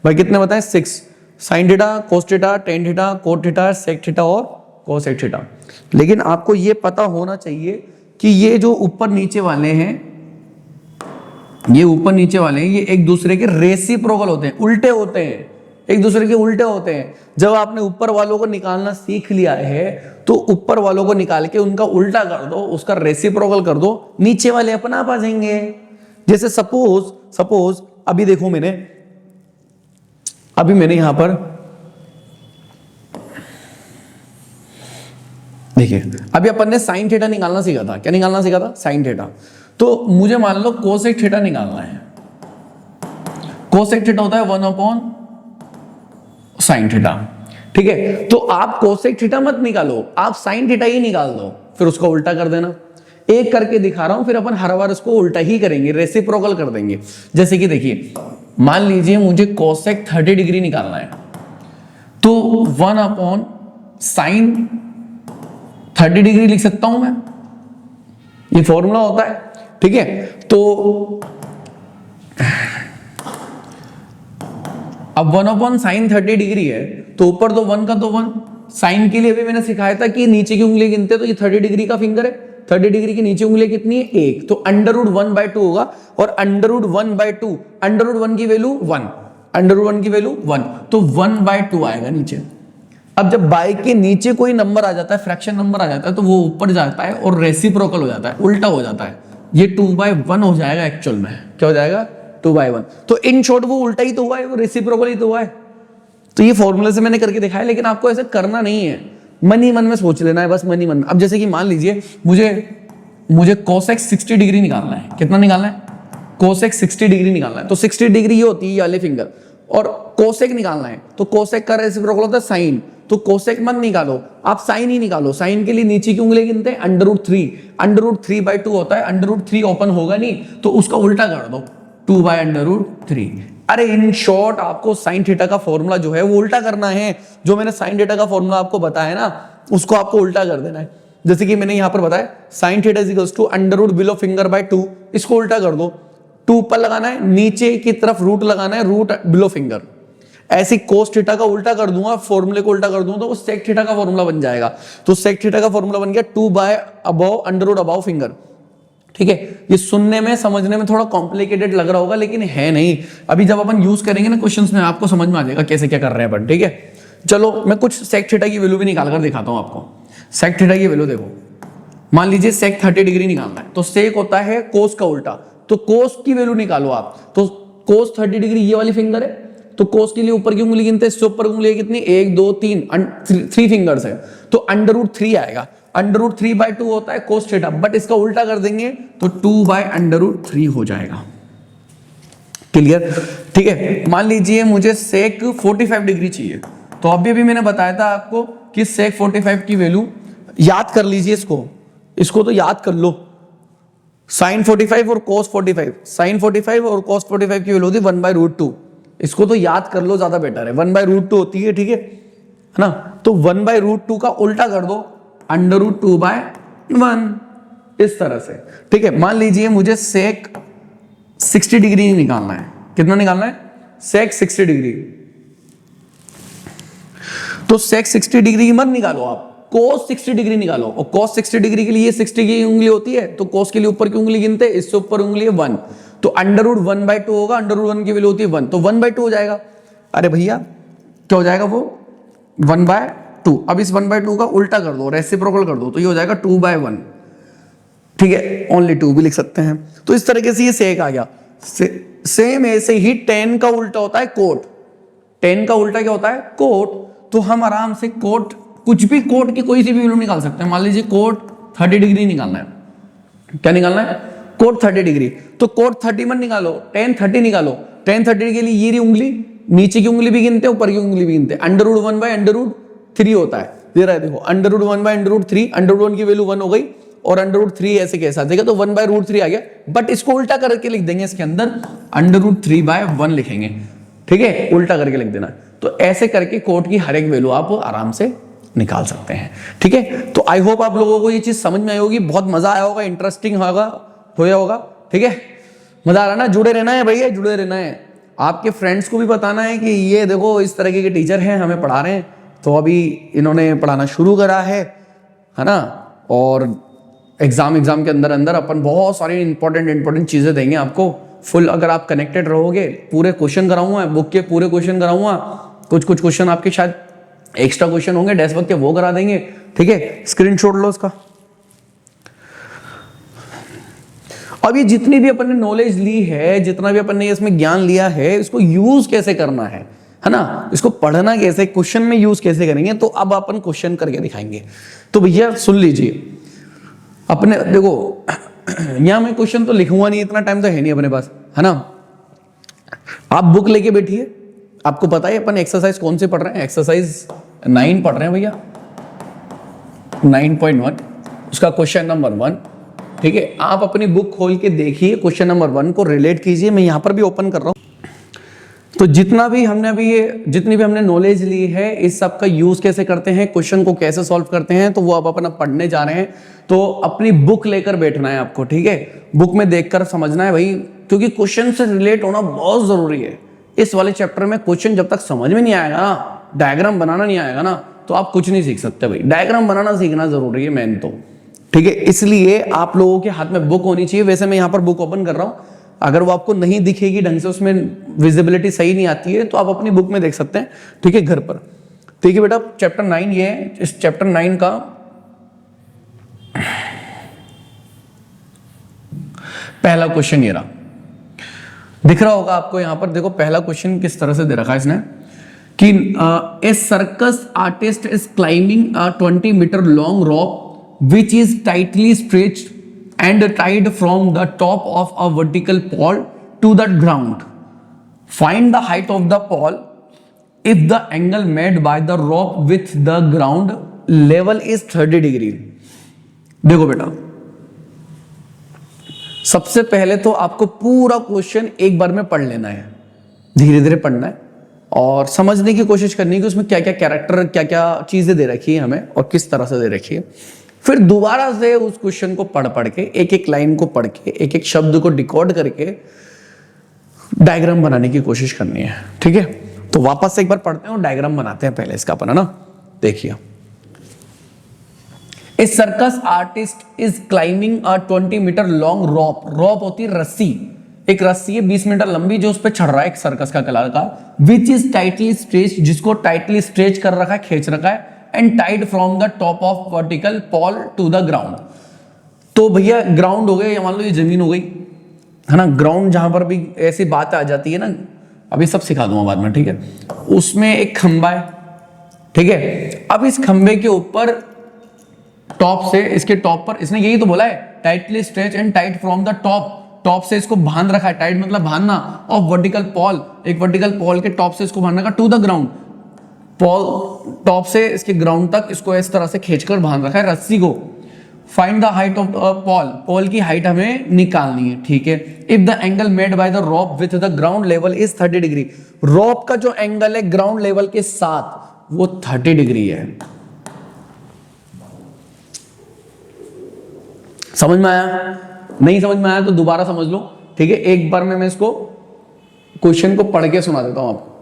Speaker 1: भाई। कितने बताए, 6, sine theta, cos theta, tan theta, cot theta, sec theta और कोसेक थीटा। लेकिन आपको ये पता होना चाहिए कि ये जो ऊपर नीचे वाले हैं, ये ऊपर नीचे वाले हैं, ये एक दूसरे के रेसिप्रोकल होते हैं, उल्टे होते हैं, एक दूसरे के उल्टे होते हैं। जब आपने ऊपर वालों को निकालना सीख लिया है तो ऊपर वालों को निकाल के उनका उल्टा कर दो, उसका रेसिप्रोकल कर दो, नीचे वाले अपने आप आ जाएंगे। जैसे सपोज अभी देखो, मैंने यहां पर देखिए, अभी अपन ने साइन थीटा निकालना सीखा था। क्या निकालना सीखा था, साइन थीटा। तो मुझे मान लो कोसेक थीटा निकालना है। कोसेक थीटा होता है 1 साइन थीटा, ठीक है। तो आप कोसेक थीटा मत निकालो, आप साइन थीटा ही निकाल दो, फिर उसको उल्टा कर देना। एक करके दिखा रहा हूं, फिर अपन हर बार उसको उल्टा ही करेंगे, रेसिप्रोकल कर देंगे। जैसे कि देखिए, मान लीजिए मुझे कोसेक 30 डिग्री निकालना है, तो 1 साइन 30 डिग्री लिख सकता हूं मैं, ये फॉर्मूला होता है, ठीक है। तो अब 1 साइन 30 डिग्री है, तो ऊपर तो 1 का तो 1, साइन के लिए भी मैंने सिखाया था कि नीचे की उंगली गिनते, तो ये 30 डिग्री का फिंगर है, 30 डिग्री की नीचे उंगली कितनी है, 1, तो अंडर रूट 1/2 होगा, और अंडर रूट 1/2, अंडर रूट 1 की वैल्यू 1, अंडर रूट 1 की वैल्यू 1, तो 1/2 आएगा नीचे। अब जब बाई के नीचे कोई नंबर आ जाता है, फ्रैक्शन नंबर आ जाता है, तो वो ऊपर जाता है और रेसिप्रोकल हो जाता है, उल्टा हो जाता है, ये 2/1 हो जाएगा। एक्चुअल में क्या हो जाएगा, 2/1। तो इन शॉर्ट वो उल्टा ही तो हुआ है, वो रेसिप्रोकल ही तो हुआ है। तो ये फॉर्मूले से मैंने करके दिखाया, लेकिन आपको ऐसे करना नहीं है, मन ही मन में सोच लेना है, बस मन ही मन में। अब जैसे कि मान लीजिए मुझे कोसेक 60 डिग्री निकालना है। कितना निकालना है, कोसेक 60 डिग्री निकालना है। तो 60 डिग्री ये होती है ये वाले फिंगर, और कोसेक निकालना है, तो कोसेक का रेसिप्रोकल होता है साइन, तो कोसेक मत निकालो, आप साइन ही निकालो। साइन के लिए नीचे की उंगली गिनते हैं, अंडर रूट 3/2 होता है, अंडर रूट 3 ओपन होगा नहीं, तो उसका उल्टा कर दो, 2/√3। अरे इन शॉर्ट आपको साइन थीटा का फॉर्मूला जो है वो उल्टा करना है। जो मैंने साइन थीटा का फॉर्मूला आपको बताया ना, उसको आपको उल्टा कर देना है। जैसे कि मैंने यहां पर बताया, sine theta is equals to under root below finger by 2, इसको उल्टा कर दो, 2 ऊपर लगाना है, नीचे की तरफ रूट लगाना है, रूट बिलो फिंगर। ऐसी कोस थीटा का उल्टा कर दूंगा, फॉर्मूले को उल्टा कर दूंगा, तो वो सेक थीटा का फॉर्मूला बन जाएगा। तो सेक थीटा का फॉर्मूला बन गया 2/above under root above finger, ठीक है। ये सुनने में समझने में थोड़ा कॉम्प्लिकेटेड लग रहा होगा, लेकिन है नहीं। अभी जब अपन यूज करेंगे ना क्वेश्चंस में, आपको समझ में आ जाएगा कैसे क्या कर रहे हैं अपन, ठीक है। चलो मैं कुछ सेक थीटा की वैल्यू भी निकाल कर दिखाता हूं आपको। सेक थीटा की वैल्यू देखो, मान लीजिए सेक 30 डिग्री निकालना है, तो सेक होता है कोस का उल्टा, तो कोस की वैल्यू निकालो आप। तो कोस 30 डिग्री ये वाली फिंगर है, तो कोस के लिए ऊपर की उंगली गिनते हैं, इससे ऊपर उंगली कितनी, 1 2 3 फिंगर्स है, तो अंडर रूट 3 आएगा। अंडर रूट 3/2 होता है कोस थीटा, बट इसका उल्टा कर देंगे तो 2/√3 हो जाएगा। क्लियर, ठीक है। मान लीजिए मुझे सेक 45 डिग्री चाहिए, तो अभी मैंने बताया था आपको कि सेक 45 की वैल्यू याद कर लीजिए, इसको तो याद कर लो। साइन 45 और कोस 45, साइन 45 और कोस 45 की वैल्यू होती है 1/√2, इसको तो याद कर लो, ज्यादा बेटर है। 1/√2 होती है, ठीक है ना। तो 1/√2 का उल्टा कर दो, अंडर रूट 2/1, इस तरह से, ठीक है। मान लीजिए मुझे सेक 60 डिग्री निकालना है। कितना निकालना है, सेक 60 डिग्री। तो सेक 60 डिग्री मत निकालो आप, कोस 60 डिग्री निकालो। और कोस 60 डिग्री के लिए 60 की उंगली होती है, तो कोस के लिए ऊपर की उंगली गिनते हैं, इससे ऊपर उंगली है 1, तो अंडर रूट 1/2 होगा, अंडर रूट 1 की वैल्यू होती है 1, तो 1/2 हो जाएगा। अरे भैया क्या हो जाएगा, वो 1/2। अब इस 1/2 का उल्टा कर दो, रेसिप्रोकल कर दो, तो ये हो जाएगा 2/1, ठीक है। ओनली 2 भी लिख सकते हैं। तो इस तरीके से ये सेक आ गया। सेम ऐसे ही tan का उल्टा होता है कोट। tan का उल्टा क्या होता है, कोट। तो हम आराम से कोट, कुछ भी कोट की कोई सी भी वैल्यू निकाल सकते हैं। मान लीजिए कोट 30 डिग्री निकालना है। क्या निकालना है? Coat 30 degree. तो कोट 30 मत निकालो, टेन 30 निकालो। टेन 30 के लिए ये रही उंगली, नीचे की उंगली भी गिनते हैं, ऊपर की उंगली भी गिनते हैं। √1/√3 होता है, दे रहा है देखो, √1/√3, √1 की वैल्यू 1 हो गई और √3 ऐसे कैसा देगा तो 1/√3 आ गया। बट इसको उल्टा करके लिख देंगे, इसके अंदर √3/1 लिखेंगे, ठीक है, उल्टा करके लिख देना। तो ऐसे करके कोट की हर एक वैल्यू आप आराम से निकाल सकते हैं, ठीक है। तो आई होप आप लोगों को ये चीज समझ में आई होगी, बहुत मजा आया होगा, इंटरेस्टिंग होगा, ठीक है। मजा आ रहा ना? जुड़े रहना है भैया, जुड़े रहना है। आपके फ्रेंड्स को भी बताना है कि ये देखो इस तरह के टीचर हैं, हमें पढ़ा रहे हैं। तो अभी इन्होंने पढ़ाना शुरू करा है ना, और एग्जाम के अंदर अपन बहुत सारी इंपॉर्टेंट चीजें देंगे आपको। फुल अगर आप कनेक्टेड रहोगे, पूरे क्वेश्चन कराऊंगा, बुक के पूरे क्वेश्चन कराऊंगा, कुछ क्वेश्चन आपके शायद एक्स्ट्रा क्वेश्चन होंगे डेस्क वर्क के, वो करा देंगे, ठीक है। स्क्रीनशॉट लो उसका। अब ये जितनी भी अपन ने नॉलेज ली है, जितना भी अपन ने इसमें ज्ञान लिया है, इसको यूज कैसे करना है ना, इसको पढ़ना कैसे, क्वेश्चन में यूज कैसे करेंगे, तो अब अपन क्वेश्चन करके दिखाएंगे। तो भैया सुन लीजिए, अपने देखो यहां मैं क्वेश्चन तो लिखूंगा नहीं, इतना टाइम तो है नहीं अपने पास, है ना। आप बुक लेके बैठिए, आपको पता है अपन एक्सरसाइज कौन से पढ़ रहे हैं, एक्सरसाइज 9 पढ़ रहे हैं भैया, 9.1, उसका क्वेश्चन नंबर 1, ठीक है। आप अपनी बुक खोल के देखिए, क्वेश्चन नंबर 1 को रिलेट कीजिए। मैं यहां पर भी ओपन कर रहा हूं। तो जितना भी हमने अभी जितनी भी हमने नॉलेज ली है, इस सब का यूज कैसे करते हैं, क्वेश्चन को कैसे सॉल्व करते हैं, तो वो आप अपना पढ़ने जा रहे हैं। तो अपनी बुक लेकर बैठना है आपको, ठीक है। बुक में देखकर समझना है भाई, क्योंकि क्वेश्चन से रिलेट होना बहुत जरूरी है। इस वाले चैप्टर में क्वेश्चन जब तक समझ में नहीं आएगा ना, डायग्राम बनाना नहीं आएगा ना, तो आप कुछ नहीं सीख सकते भाई। डायग्राम बनाना सीखना जरूरी है मेन तो, ठीक है। इसलिए आप लोगों के हाथ में बुक होनी चाहिए। वैसे मैं यहाँ पर बुक ओपन कर रहा हूँ, अगर वो आपको नहीं दिखेगी ढंग से, उसमें विजिबिलिटी सही नहीं आती है, तो आप अपनी बुक में देख सकते हैं, ठीक है, घर पर। ठीक है बेटा, चैप्टर 9 ये है। इस चैप्टर 9 का पहला क्वेश्चन ये रहा, दिख रहा होगा आपको यहाँ पर। देखो पहला क्वेश्चन किस तरह से दे रखा है इसने कि a circus artist is climbing a 20 metre long rope which is tightly stretched and tied from the top of a vertical pole to the ground. Find the height of the pole if the angle made by the rope with the ground level is 30 degree. देखो बेटा, सबसे पहले तो आपको पूरा क्वेश्चन एक बार में पढ़ लेना है, धीरे धीरे पढ़ना है और समझने की कोशिश करनी है कि उसमें क्या क्या कैरेक्टर, क्या क्या चीजें दे रखी है हमें और किस तरह से दे रखी है। फिर दोबारा से उस क्वेश्चन को पढ़ के, एक एक लाइन को पढ़ के, एक एक शब्द को डिकोड करके डायग्राम बनाने की कोशिश करनी है, ठीक है। तो वापस से एक बार पढ़ते हैं और डायग्राम बनाते हैं पहले इसका अपन, है ना। देखिए, a circus artist is climbing a 20 metre long rope. Rope होती है रस्सी, एक रस्सी है 20 मीटर लंबी जो उस पर चढ़ रहा है एक सर्कस का कलाकार, विच इज टाइटली स्ट्रेच, जिसको टाइटली स्ट्रेच कर रखा है, खींच रखा है, and tied from the top of vertical pole to the ground. तो भैया ग्राउंड हो गया, या मान लो ये जमीन हो गई, है ना। ग्राउंड जहां पर भी ऐसी बात आ जाती है ना, अभी सब सिखा दूंगा बाद में, ठीक है। उसमें एक खंबा है, ठीक है। अब इस खंबे के ऊपर टॉप से, इसके टॉप पर इसने यही तो बोला है, tightly stretch and tight from the top से इसको बांध रखा है, टाइट मतलब बांधना, ऑफ वर्टिकल पॉल, एक वर्टिकल पॉल के टॉप से इसको बांध रखा, to the ground, pole top से इसके ग्राउंड तक इसको इस तरह से खींचकर बांध रखा है रस्सी को। Find the height of pole, pole की हाइट हमें निकालनी है, ठीक है। If the angle made by the rope with the ground level is 30 degree, rope का जो एंगल है ग्राउंड लेवल के साथ वो 30 डिग्री है। समझ में आया? नहीं समझ में आया तो दोबारा समझ लो, ठीक है। एक बार में मैं इसको क्वेश्चन को पढ़ के सुना देता हूं आपको।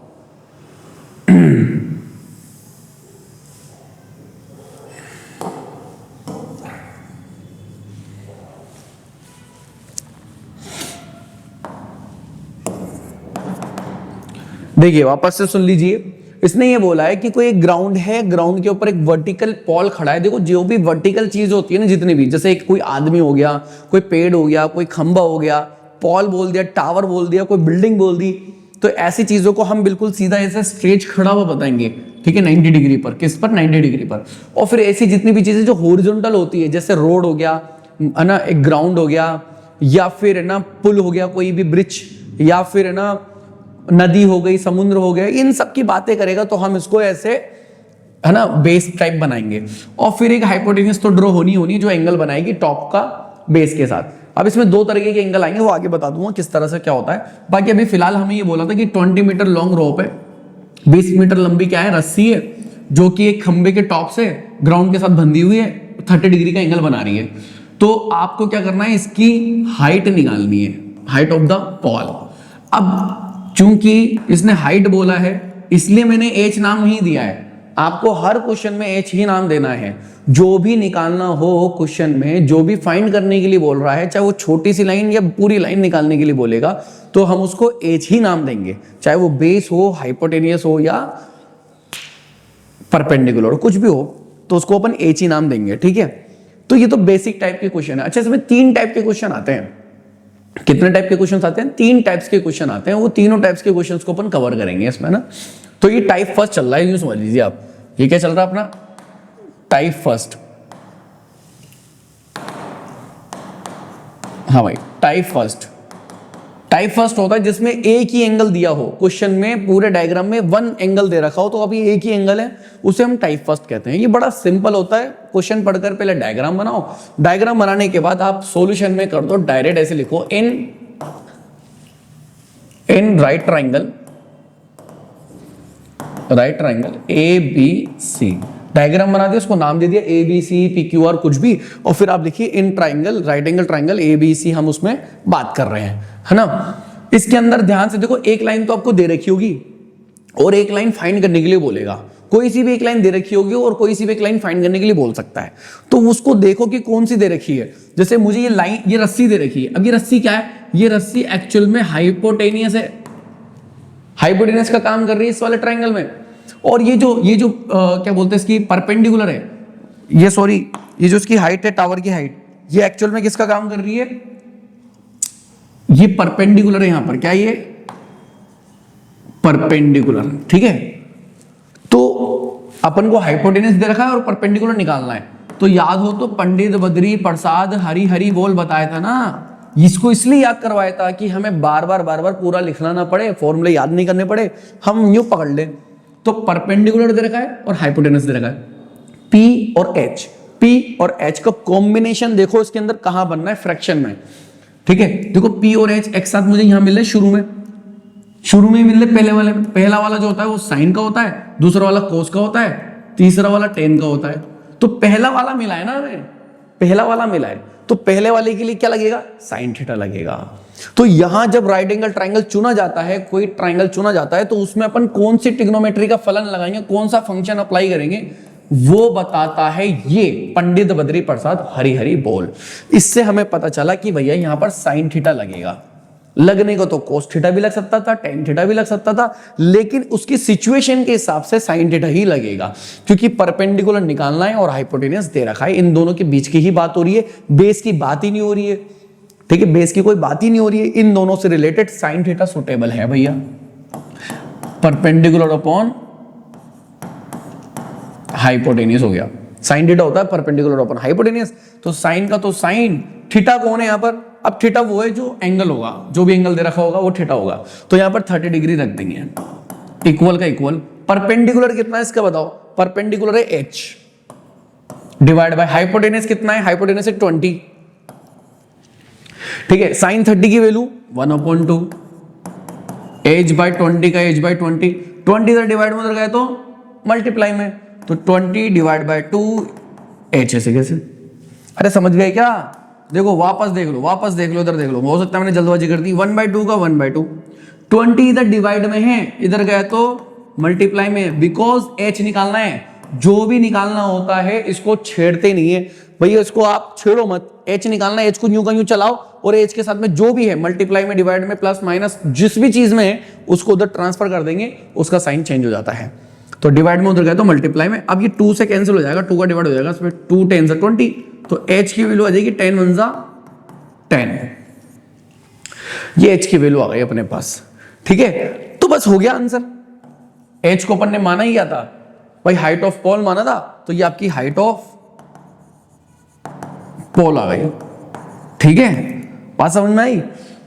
Speaker 1: देखिए वापस से सुन लीजिए, इसने ये बोला है कि कोई एक ग्राउंड है, ग्राउंड के ऊपर एक वर्टिकल पॉल खड़ा है। देखो जो भी वर्टिकल चीज होती है ना, जितनी भी, जैसे एक कोई आदमी हो गया, कोई पेड़ हो गया, कोई खंबा हो गया, पॉल बोल दिया, टावर बोल दिया, कोई बिल्डिंग बोल दी, तो ऐसी चीजों को हम बिल्कुल सीधा ऐसे स्ट्रेच खड़ा हुआ बताएंगे, ठीक है 90 डिग्री पर, किस पर 90 डिग्री पर। और फिर ऐसी जितनी भी चीजें जो हॉरिजॉन्टल होती है, जैसे रोड हो गया है ना, एक ग्राउंड हो गया, या फिर है ना पुल हो गया, कोई भी ब्रिज, या फिर है ना नदी हो गई, समुद्र हो गया, इन सब की बातें करेगा तो हम इसको ऐसे है ना बेस टाइप बनाएंगे। और फिर एक हाइपोटेन्यूज तो ड्रॉ होनी जो एंगल बनाएगी टॉप का बेस के साथ। अब इसमें दो तरीके के एंगल आएंगे, वो आगे बता दूंगा किस तरह से क्या होता है। बाकी अभी फिलहाल हमें ये बोला था कि 20 मीटर लॉन्ग रोप है, 20 मीटर लंबी क्या है रस्सी है, जो कि एक खंबे के टॉप से ग्राउंड के साथ बंधी हुई है, 30 डिग्री का एंगल बना रही है। तो आपको क्या करना है, इसकी हाइट निकालनी है, हाइट ऑफ द पॉल। अब चूंकि इसने हाइट बोला है इसलिए मैंने एच नाम नहीं दिया है, आपको हर क्वेश्चन में एच ही नाम देना है। जो भी निकालना हो क्वेश्चन में, जो भी फाइंड करने के लिए बोल रहा है, चाहे वो छोटी सी लाइन या पूरी लाइन निकालने के लिए बोलेगा, तो हम उसको एच ही नाम देंगे, चाहे वो बेस हो, हाइपोटेनियस हो या परपेंडिकुलर हो, कुछ भी हो तो उसको अपन एच ही नाम देंगे। ठीक है, तो ये तो बेसिक टाइप के क्वेश्चन है। अच्छा, इसमें 3 टाइप के क्वेश्चन आते हैं। कितने टाइप के क्वेश्चन आते हैं? 3 टाइप्स के क्वेश्चन आते हैं। वो तीनों टाइप्स के क्वेश्चंस को अपन कवर करेंगे इसमें ना। तो ये टाइप फर्स्ट चल रहा है, यूं समझ लीजिए आप। ये क्या चल रहा है अपना? Type first. हाँ भाई, टाइप फर्स्ट। टाइप फर्स्ट होता है जिसमें एक ही एंगल दिया हो क्वेश्चन में, पूरे डायग्राम में 1 एंगल दे रखा हो, तो अभी एक ही एंगल है, उसे हम टाइप फर्स्ट कहते हैं। ये बड़ा सिंपल होता है। क्वेश्चन पढ़कर पहले डायग्राम बनाओ, डायग्राम बनाने के बाद आप सॉल्यूशन में कर दो, डायरेक्ट ऐसे लिखो, in right triangle A B C. Diagram बना दिया, उसको नाम दे दिया A B C P Q R कुछ भी, और फिर आप लिखिए in triangle, right angle triangle A B C, हम उसमें बात कर रहे हैं, है ना। इसके अंदर ध्यान से देखो, एक लाइन तो आपको दे रखी होगी और एक लाइन फाइंड करने के लिए बोलेगा। कोई सी भी एक लाइन दे रखी होगी और कोई सी भी एक लाइन फाइंड करने के लिए बोल सकता है, तो उसको देखो कि कौन सी दे रखी है। जैसे मुझे ये लाइन, ये रस्सी दे रखी है। अब ये रस्सी क्या है? ये रस्सी एक्चुअल में हाइपोटेनियस है, हाइपोटेनियस का काम कर रही है इस वाले ट्राइंगल में। और ये जो क्या बोलते हैं इसकी, परपेंडिकुलर है, ये सॉरी, ये जो इसकी हाइट है, टावर की हाइट, ये एक्चुअल में किसका काम कर रही है? ये परपेंडिकुलर है। यहां पर क्या, ये परपेंडिकुलर, ठीक है। तो अपन को हाइपोटेनस दे रखा है और परपेंडिकुलर निकालना है। तो याद हो तो पंडित बद्री प्रसाद हरि हरि बोल बताया था ना, इसको इसलिए याद करवाया था कि हमें बार बार पूरा लिखना ना पड़े, फॉर्मूले याद नहीं करने पड़े, हम यूं पकड़ लें। तो परपेंडिकुलर दे रखा है और हाइपोटेनस दे रखा है, P और H। P और H का कॉम्बिनेशन देखो इसके अंदर कहां बनना है, फ्रैक्शन में। ठीक है, देखो P और H एक साथ मुझे यहां मिल रहे शुरू में मिल रहे। पहला वाला जो होता है वो साइन का होता है, दूसरा वाला कोस का होता है, तीसरा वाला टेन का होता है। तो पहला वाला मिला है ना हमें, पहला वाला मिला है, तो पहले वाले के लिए क्या लगेगा? साइन थीटा लगेगा। तो यहां जब राइट एंगल ट्राइंगल चुना जाता है, कोई ट्राइंगल चुना जाता है, तो उसमें अपन कौन सी ट्रिग्नोमेट्री का फलन लगाएंगे, कौन सा फंक्शन अप्लाई करेंगे, वो बताता है ये पंडित बद्री प्रसाद हरि हरि बोल। इससे हमें पता चला कि भैया यहां पर साइन थीटा लगेगा। लगने को तो कोस थीटा भी लग सकता था, टेन थीटा भी लग सकता था, लेकिन उसकी सिचुएशन के हिसाब से साइन थीटा ही लगेगा, क्योंकि परपेंडिकुलर निकालना है और हाइपोटेनस दे रखा है। इन दोनों के बीच की ही बात हो रही है, बेस की बात ही नहीं हो रही है। ठीक है, बेस की कोई बात ही नहीं हो रही है, इन दोनों से रिलेटेड साइन थीटा सुटेबल है भैया। परपेंडिकुलर अपॉन हाइपोटेनियस हो गया, साइन थीटा होता है परपेंडिकुलर अपॉन हाइपोटेनियस। तो साइन का तो साइन, थीटा कौन है यहां पर? अब थीटा वो है जो एंगल होगा, जो भी एंगल दे रखा होगा वो थीटा होगा। तो यहां पर 30 डिग्री रख देंगे, इक्वल का इक्वल। परपेंडिकुलर कितना है इसका बताओ? परपेंडिकुलर है h डिवाइड बाय हाइपोटेनस कितना है? हाइपोटेनस है 20। ठीक है, साइन 30 की वैल्यू 1/2, h बाय 20 का h बाय 20, 20 इधर डिवाइड में उधर गए तो मल्टीप्लाई में, तो 20 डिवाइड बाय 2 h ऐसे कैसे? अरे समझ गए क्या? देखो वापस देख लो, इधर देख लो, हो सकता है मैंने जल्दबाजी कर दी। 1/2 का 1/2, 20 इधर डिवाइड में है, इधर गया तो मल्टीप्लाई में, बिकॉज h निकालना है। जो भी निकालना होता है इसको छेड़ते नहीं है भैया, इसको आप छेड़ो मत। h निकालना है, h को यूं का यूं चलाओ, और h के साथ में जो भी है मल्टीप्लाई में, डिवाइड में, प्लस माइनस जिस भी चीज में है उसको उधर ट्रांसफर कर देंगे, उसका साइन चेंज हो जाता है। तो डिवाइड में उधर गया तो मल्टीप्लाई में। अब ये 2 से कैंसिल हो जाएगा, 2 का डिवाइड हो जाएगा, इसमें 2 10 से 20, तो h की वैल्यू आ जाएगी 10 1 10। ये h की वैल्यू आ गई अपने पास। ठीक है, तो बस हो गया आंसर। h को अपन ने माना ही क्या था? भाई हाइट ऑफ पोल माना था, तो ये आपकी हाइट ऑफ पोल आ गई। ठीक है, बात समझ में आई।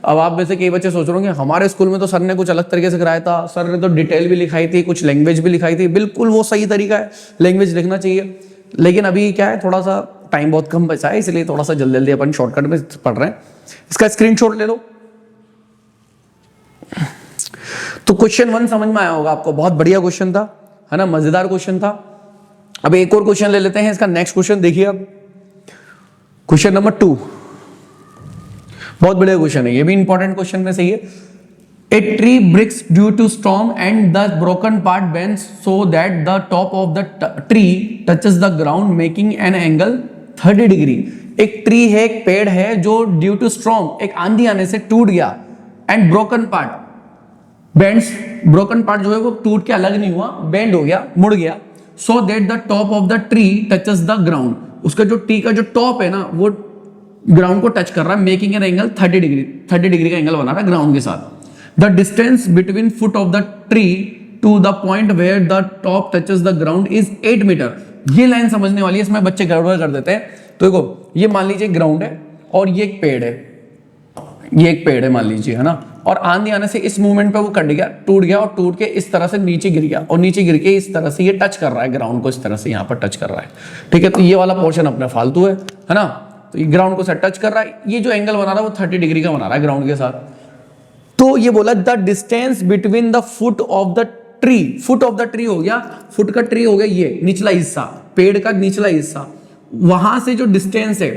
Speaker 1: अब आप में से कई बच्चे सोच रहे होंगे हमारे स्कूल में तो सर ने कुछ अलग तरीके से कराया था, सर ने तो डिटेल भी लिखाई थी, कुछ लैंग्वेज भी लिखाई थी। बिल्कुल वो सही तरीका है, लैंग्वेज लिखना चाहिए, लेकिन अभी क्या है, थोड़ा सा टाइम बहुत कम बचा है, इसलिए थोड़ा सा जल्दी जल्दी अपन शॉर्टकट में पढ़ रहे हैं। इसका स्क्रीनशॉट ले लो। तो क्वेश्चन 1 समझ में आया होगा आपको, बहुत बढ़िया क्वेश्चन था, है ना, मजेदार क्वेश्चन था। अब एक और क्वेश्चन ले लेते हैं, इसका नेक्स्ट क्वेश्चन देखिए। अब क्वेश्चन नंबर 2 बहुत बढ़िया क्वेश्चन है, ये भी इंपॉर्टेंट क्वेश्चन में सही है। A tree breaks due to storm and the broken part bends so that the top of the tree touches the ground making an angle 30 degree. एक ट्री है, एक पेड़ है जो ड्यू टू स्टॉर्म, एक आंधी आने से टूट गया, and broken part bends, broken part जो है वो टूट के अलग नहीं हुआ, बेंड हो गया, मुड़ गया, सो that the top of the tree touches the ground. उसका जो ट्री का जो टॉप है ना वो ग्राउंड को टच कर रहा है, making an angle 30 degree, 30 degree का एंगल बना रहा है ग्राउंड के साथ। The distance between foot of the tree to the point where the top touches the ground is 8 metre. ये लाइन समझने वाली है, इसमें बच्चे गड़बड़ कर देते हैं। तो देखो, ये मान लीजिए ग्राउंड है और ये एक पेड़ है, ये एक पेड़ है मान लीजिए, है ना, और आंधी आने से इस मूवमेंट पे वो कट गया, टूट गया, और टूट के इस तरह से नीचे गिर गया, और नीचे गिर के इस तरह से ये टच कर रहा है ग्राउंड को, इस तरह से यहाँ पर टच कर रहा है। ठीक है, तो ये वाला पोर्शन अपना फालतू है ना, तो ये ग्राउंड को टच कर रहा है, ये जो एंगल बना रहा है वो 30 डिग्री का बना रहा है ग्राउंड के साथ। तो ये बोला the distance between the foot of the tree, foot of the tree हो गया, फुट का ट्री हो गया ये निचला हिस्सा, पेड़ का निचला हिस्सा, वहां से जो डिस्टेंस है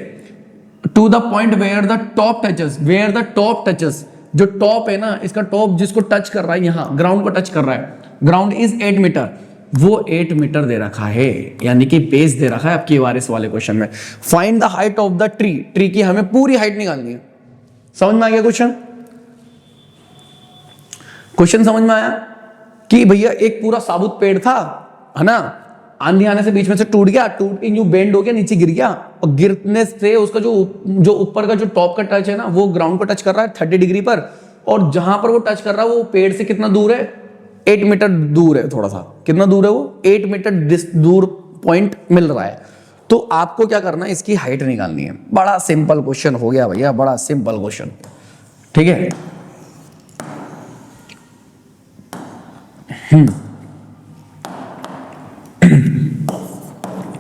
Speaker 1: to the point where the top touches, where the top touches, जो टॉप है ना, इसका टॉप जिसको टच कर रहा है, यहां ग्राउंड को टच कर रहा है, ग्राउंड इज 8 मीटर, वो 8 मीटर दे रखा है, यानी कि बेस दे रखा है आपकी वारिस वाले क्वेश्चन में। Find the height of the tree, tree की हमें पूरी हाइट निकालनी है। समझ में आ गया क्वेश्चन? क्वेश्चन समझ में आया कि भैया एक पूरा साबुत पेड़ था, है ना, आंधी आने से बीच में से टूट गया, टूट के यूं बेंड हो गया, नीचे गिर गया, और गिरने से उसका जो ऊपर का जो टॉप का टच है ना वो ग्राउंड को टच कर रहा है 30 डिग्री पर, और जहां पर वो टच कर रहा है वो पेड़ से कितना दूर है, 8 मीटर दूर है, थोड़ा सा कितना दूर है वो 8 मीटर दूर पॉइंट मिल रहा है। तो आपको क्या करना है, इसकी हाइट निकालनी है। बड़ा सिंपल क्वेश्चन हो गया भैया, बड़ा सिंपल क्वेश्चन। ठीक है,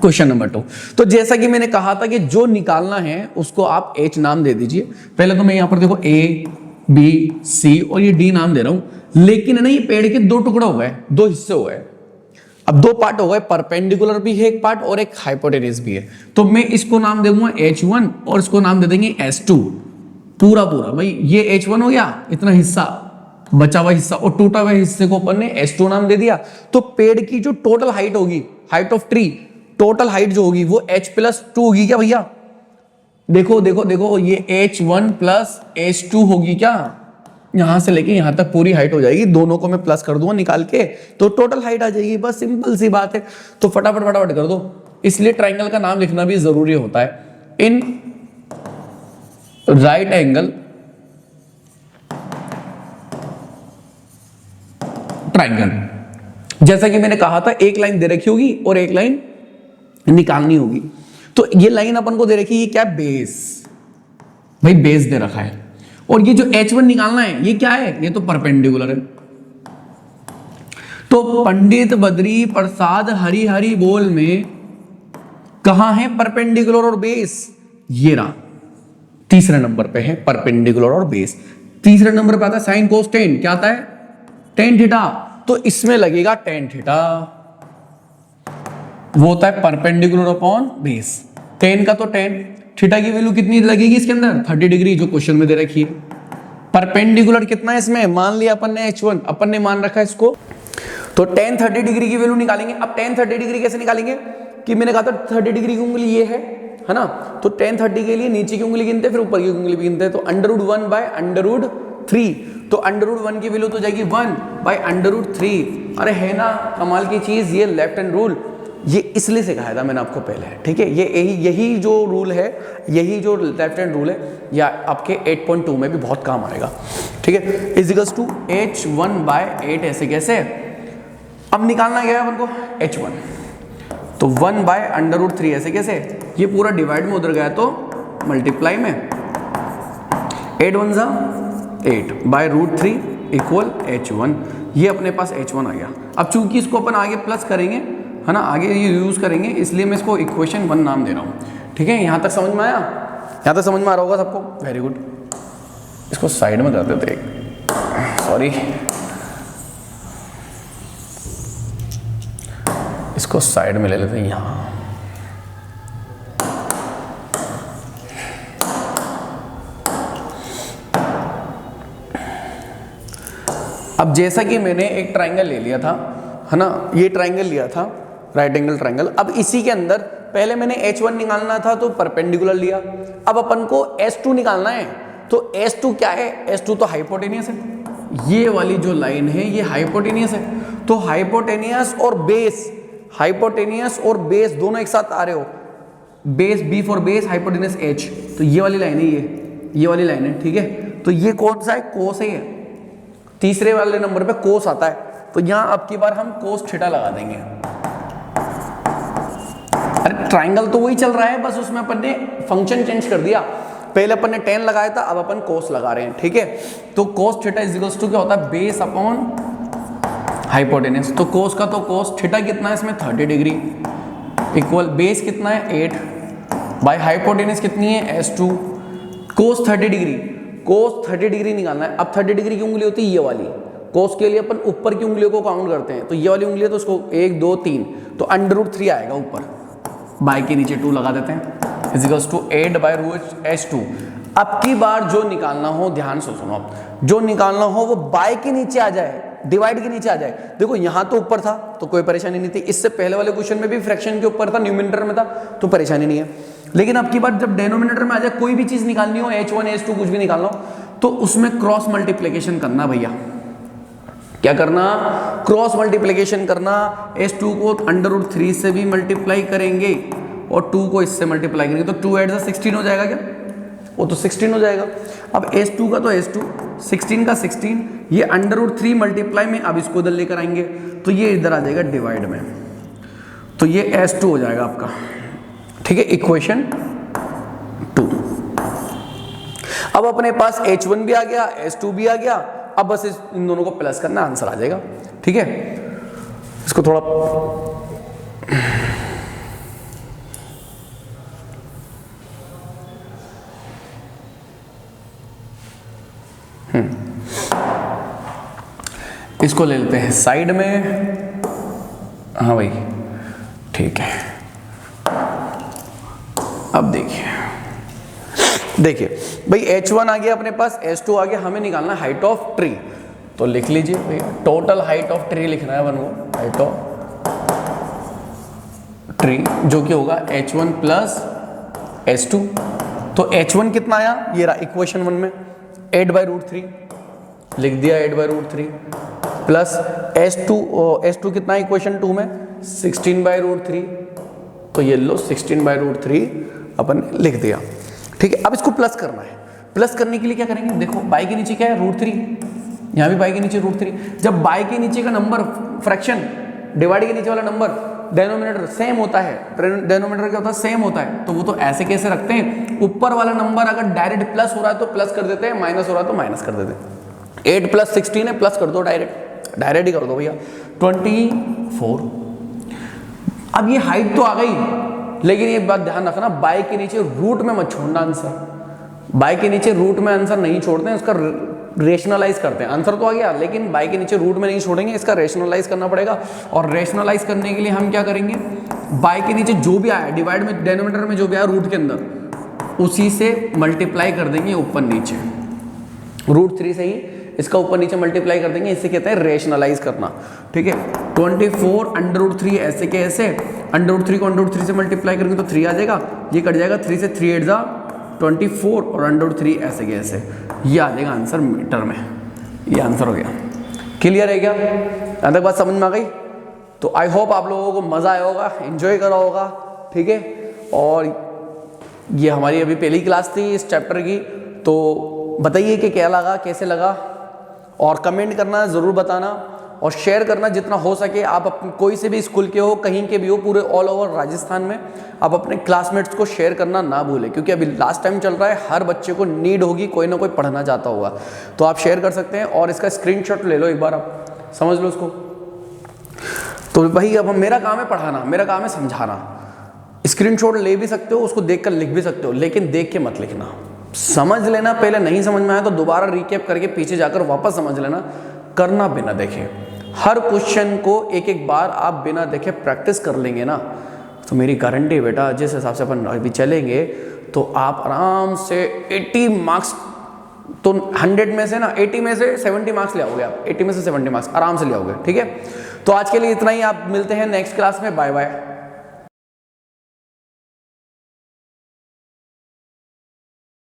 Speaker 1: क्वेश्चन नंबर 2। तो जैसा कि मैंने कहा था कि जो निकालना है उसको आप H नाम दे दीजिए। पहले तो मैं यहां पर देखो A, B, C और ये D नाम दे रहा हूं, लेकिन है ना ये पेड़ के 2 टुकड़े हो गए, 2 हिस्से हो गए। अब 2 पार्ट हो गए, परपेंडिकुलर भी है एक पार्ट और एक हाइपोटेनस भी है। तो मैं इसको नाम दूंगा H1 और इसको नाम दे देंगे S2। पूरा भाई ये H1 हो गया, इतना हिस्सा बचा हुआ हिस्सा, और टूटा हुआ हिस्से को अपन ने S2 नाम दे दिया। तो पेड़ की जो टोटल हाइट होगी, height of tree, total height जो होगी वो H+2 होगी क्या भैया? देखो देखो देखो, ये H1 प्लस H2 होगी क्या? यहां से लेके यहां तक पूरी हाइट हो जाएगी, दोनों को मैं प्लस कर दूंगा निकाल के, तो टोटल हाइट आ जाएगी। बस सिंपल सी बात है, तो फटाफट फटाफट कर दो। इसलिए ट्राइंगल का नाम लिखना भी जरूरी होता है। इन राइट एंगल ट्राइंगल, जैसा कि मैंने कहा था एक लाइन दे रखी होगी और एक लाइन निकालनी होगी। तो ये लाइन अपन को दे रखी है, ये क्या, बेस, भाई बेस दे रखा है, और ये जो H1 निकालना है ये क्या है, ये तो परपेंडिकुलर है। तो पंडित बद्री प्रसाद हरि हरि बोल में कहां है परपेंडिकुलर और बेस? ये रहा, तीसरे नंबर पे है परपेंडिकुलर और बेस। तीसरे नंबर पे आता है साइन कोस टेन, क्या आता है, टेन थीटा। तो इसमें लगेगा टेन थीटा, वो होता है परपेंडिकुलर अपॉन बेस। टेन का तो टेन, थीटा की वैल्यू कितनी लगेगी इसके अंदर, 30 डिग्री, जो क्वेश्चन में दे रखी है। परपेंडिकुलर कितना है इसमें, मान लिया अपन ने H1, अपन ने मान रखा है इसको, तो टेन 30 डिग्री की वैल्यू निकालेंगे। अब टेन 30 डिग्री कैसे निकालेंगे, कि मैंने कहा था 30 डिग्री की उंगली ये है ना, तो टेन 30 के लिए नीचे की उंगली गिनते हैं, फिर ऊपर की उंगली भी गिनते हैं, तो √1 बाय √3, तो √1 की वैल्यू तो जाएगी 1 बाय √3। अरे है ना कमाल की चीज, ये लेफ्ट हैंड रूल, ये इसलिए सिखाया था मैंने आपको पहले, ठीक है। ये यही जो रूल है, यही जो लेफ्ट हैंड रूल है, या आपके 8.2 में भी बहुत काम आएगा, ठीक है। Is equals to H1 bye 8, ऐसे कैसे, अब निकालना क्या है अपन को, h1, तो 1/√3 ऐसे कैसे, ये पूरा डिवाइड में उधर गया तो मल्टीप्लाई में 8 1 जा 8/√3 इक्वल h1, ये अपने पास h1 आ गया। अब चूंकि इसको अपन आगे प्लस करेंगे है ना, आगे ये यूज करेंगे, इसलिए मैं इसको इक्वेशन 1 नाम दे रहा हूँ। ठीक है, यहाँ तक समझ में आया, यहाँ तक समझ में आ रहा होगा सबको, वेरी गुड। इसको साइड में कर देते, सॉरी इसको साइड में ले लेते हैं यहाँ। अब जैसा कि मैंने एक ट्राइंगल ले लिया था है ना, ये ट्राइंगल लिया था राइट एंगल ट्राइंगल। अब इसी के अंदर पहले मैंने h1 निकालना था तो परपेंडिकुलर लिया, अब अपन को s2 निकालना है, तो s2 क्या है, s2 तो हाइपोटेनियस है, ये वाली जो लाइन है ये हाइपोटेनियस है, तो हाइपोटेनियस और बेस दोनों एक साथ आ रहे हो, base b for base, hypotenuse h, तो ये वाली लाइन है, ये वाली लाइन है। ठीक है, तो ये कौन सा है, कोस है, तीसरे वाले नंबर पे कोस आता है, तो यहां अब की बार हम कोस थीटा लगा देंगे। अरे ट्राइंगल तो वही चल रहा है, बस उसमें अपन ने फंक्शन चेंज कर दिया, पहले अपन ने tan लगाया था, अब अपन कोस लगा रहे हैं। ठीक है, तो cos theta is equals to क्या होता है, बेस अपॉन हाइपोटेनस, तो कोस का तो कोस थीटा कितना है इसमें 30 डिग्री इक्वल बेस कितना है 8 बाय हाइपोटेनस कितनी है s2, कोस 30 डिग्री, कोस 30 डिग्री निकालना है। अब 30 डिग्री की उंगली होती है ये वाली, कोस के लिए अपन ऊपर की उंगलियों को काउंट करते हैं, तो ये वाली उंगली है तो उसको 1 2 3, तो √3 आएगा ऊपर, बाय के नीचे 2 लगा देते हैं इज इक्वल्स टू 8/√h2। अब की बार जो निकालना हो, ध्यान से सुनो, जो निकालना हो वो बाय के नीचे आ जाए, डिवाइड के नीचे आ जाए। देखो यहाँ तो ऊपर था तो कोई परेशानी नहीं थी, इससे पहले वाले क्वेश्चन में भी फ्रैक्शन के ऊपर था, न्यूमरेटर में था, तो परेशानी नहीं है। लेकिन अब की बार जब डिनोमिनेटर में आ जाए, कोई भी चीज निकालनी हो, h1 h2 कुछ भी निकालना हो, तो उसमें क्रॉस मल्टीप्लिकेशन करना भैया, क्या करना, क्रॉस मल्टीप्लिकेशन करना। s2 को √3 से भी मल्टीप्लाई करेंगे और 2 को इससे मल्टीप्लाई करेंगे, तो 2 8 16 हो जाएगा क्या, वो तो 16 हो जाएगा। अब s2 का तो s2, 16 का 16, ये √3 मल्टीप्लाई में, अब इसको इधर लेकर आएंगे तो ये इधर आ जाएगा डिवाइड में, तो ये s2 हो जाएगा आपका। ठीक है, इक्वेशन 2। अब अपने पास h1 भी आ गया, s2 भी आ गया, अब बस इन दोनों को प्लस करना, आंसर आ जाएगा। ठीक है, इसको थोड़ा इसको ले लेते हैं साइड में, हाँ भाई ठीक है। अब देखिए भाई h1 आ गया अपने पास, s2 आ गया, हमें निकालना हाइट ऑफ ट्री, तो लिख लीजिए भैया, टोटल हाइट ऑफ ट्री लिखना है अपन को, हाइट ऑफ ट्री जो कि होगा h1 प्लस s2, तो h1 कितना आया, ये रहा इक्वेशन 1 में 8/√3 लिख दिया, 8/√3 प्लस s2 कितना है इक्वेशन 2 में 16/√3, तो ये लो 16/√3 अपन लिख दिया। ठीक है, अब इसको प्लस करना है, प्लस करने के लिए क्या करेंगे, देखो बाई के नीचे क्या है √3, यहाँ भी बाई के नीचे √3, जब बाई के नीचे का नंबर फ्रैक्शन डिवाइड के नीचे वाला नंबर डेनोमिनेटर सेम होता है, डेनोमिनेटर क्या होता है, सेम होता है, तो वो तो ऐसे कैसे रखते हैं, ऊपर वाला नंबर अगर डायरेक्ट प्लस हो रहा है तो प्लस कर देते हैं, माइनस हो रहा है तो माइनस कर देते हैं। 8 + 16 है, प्लस कर दो, डायरेक्ट ही कर दो भैया, 24। अब ये हाइट तो आ गई, लेकिन ये बात ध्यान रखना, बाई के नीचे रूट में मत छोड़ना आंसर, बाई के नीचे रूट में आंसर नहीं छोड़ते हैं, उसका रेशनलाइज करते हैं। आंसर तो आ गया लेकिन बाई के नीचे रूट में नहीं छोड़ेंगे, इसका रेशनलाइज करना पड़ेगा, और रेशनलाइज करने के लिए हम क्या करेंगे, बाई के नीचे जो भी आया डिवाइड में, डिनोमिनेटर में जो भी आया रूट के अंदर, उसी से मल्टीप्लाई कर देंगे ऊपर नीचे, √3 से ही इसका ऊपर नीचे मल्टीप्लाई कर देंगे, इसे कहते हैं रेशनलाइज करना। ठीक है, 24 √3 ऐसे के ऐसे, √3 को √3 से मल्टीप्लाई करेंगे तो 3 आ जाएगा, ये कट जाएगा, 3 से 3 8 जा 24 और √3 ऐसे के ऐसे, ये आ जाएगा आंसर मीटर में, ये आंसर हो गया। क्लियर है क्या, यहाँ तक बात समझ में आ गई? तो आई होप आप लोगों को मज़ा आया होगा, एंजॉय करा होगा। ठीक है, और ये हमारी अभी पहली क्लास थी इस चैप्टर की, तो बताइए कि क्या लगा, कैसे लगा, और कमेंट करना ज़रूर बताना। और शेयर करना जितना हो सके। आप अपने कोई से भी स्कूल के हो, कहीं के भी हो, पूरे ऑल ओवर राजस्थान में आप अपने क्लासमेट्स को शेयर करना ना भूलें, क्योंकि अभी लास्ट टाइम चल रहा है, हर बच्चे को नीड होगी, कोई ना कोई पढ़ना चाहता होगा, तो आप शेयर कर सकते हैं। और इसका स्क्रीनशॉट ले लो, एक बार आप समझ लो इसको। तो भाई अब मेरा काम है पढ़ाना, मेरा काम है समझाना। स्क्रीनशॉट ले भी सकते हो, उसको देखकर लिख भी सकते हो, लेकिन देख के मत लिखना, समझ लेना। पहले नहीं समझ में आया तो दोबारा रिकैप करके पीछे जाकर वापस समझ लेना, करना बिना देखे। हर क्वेश्चन को एक एक बार आप बिना देखे प्रैक्टिस कर लेंगे ना, तो मेरी गारंटी है बेटा, जिस हिसाब से अपन अभी चलेंगे तो आप आराम से 80 मार्क्स, तो 100 में से ना 80 में से 70 मार्क्स ले आओगे आप, 80 में से 70 मार्क्स आराम से ले आओगे। ठीक है, तो आज के लिए इतना ही, आप मिलते हैं नेक्स्ट क्लास में, बाय बाय।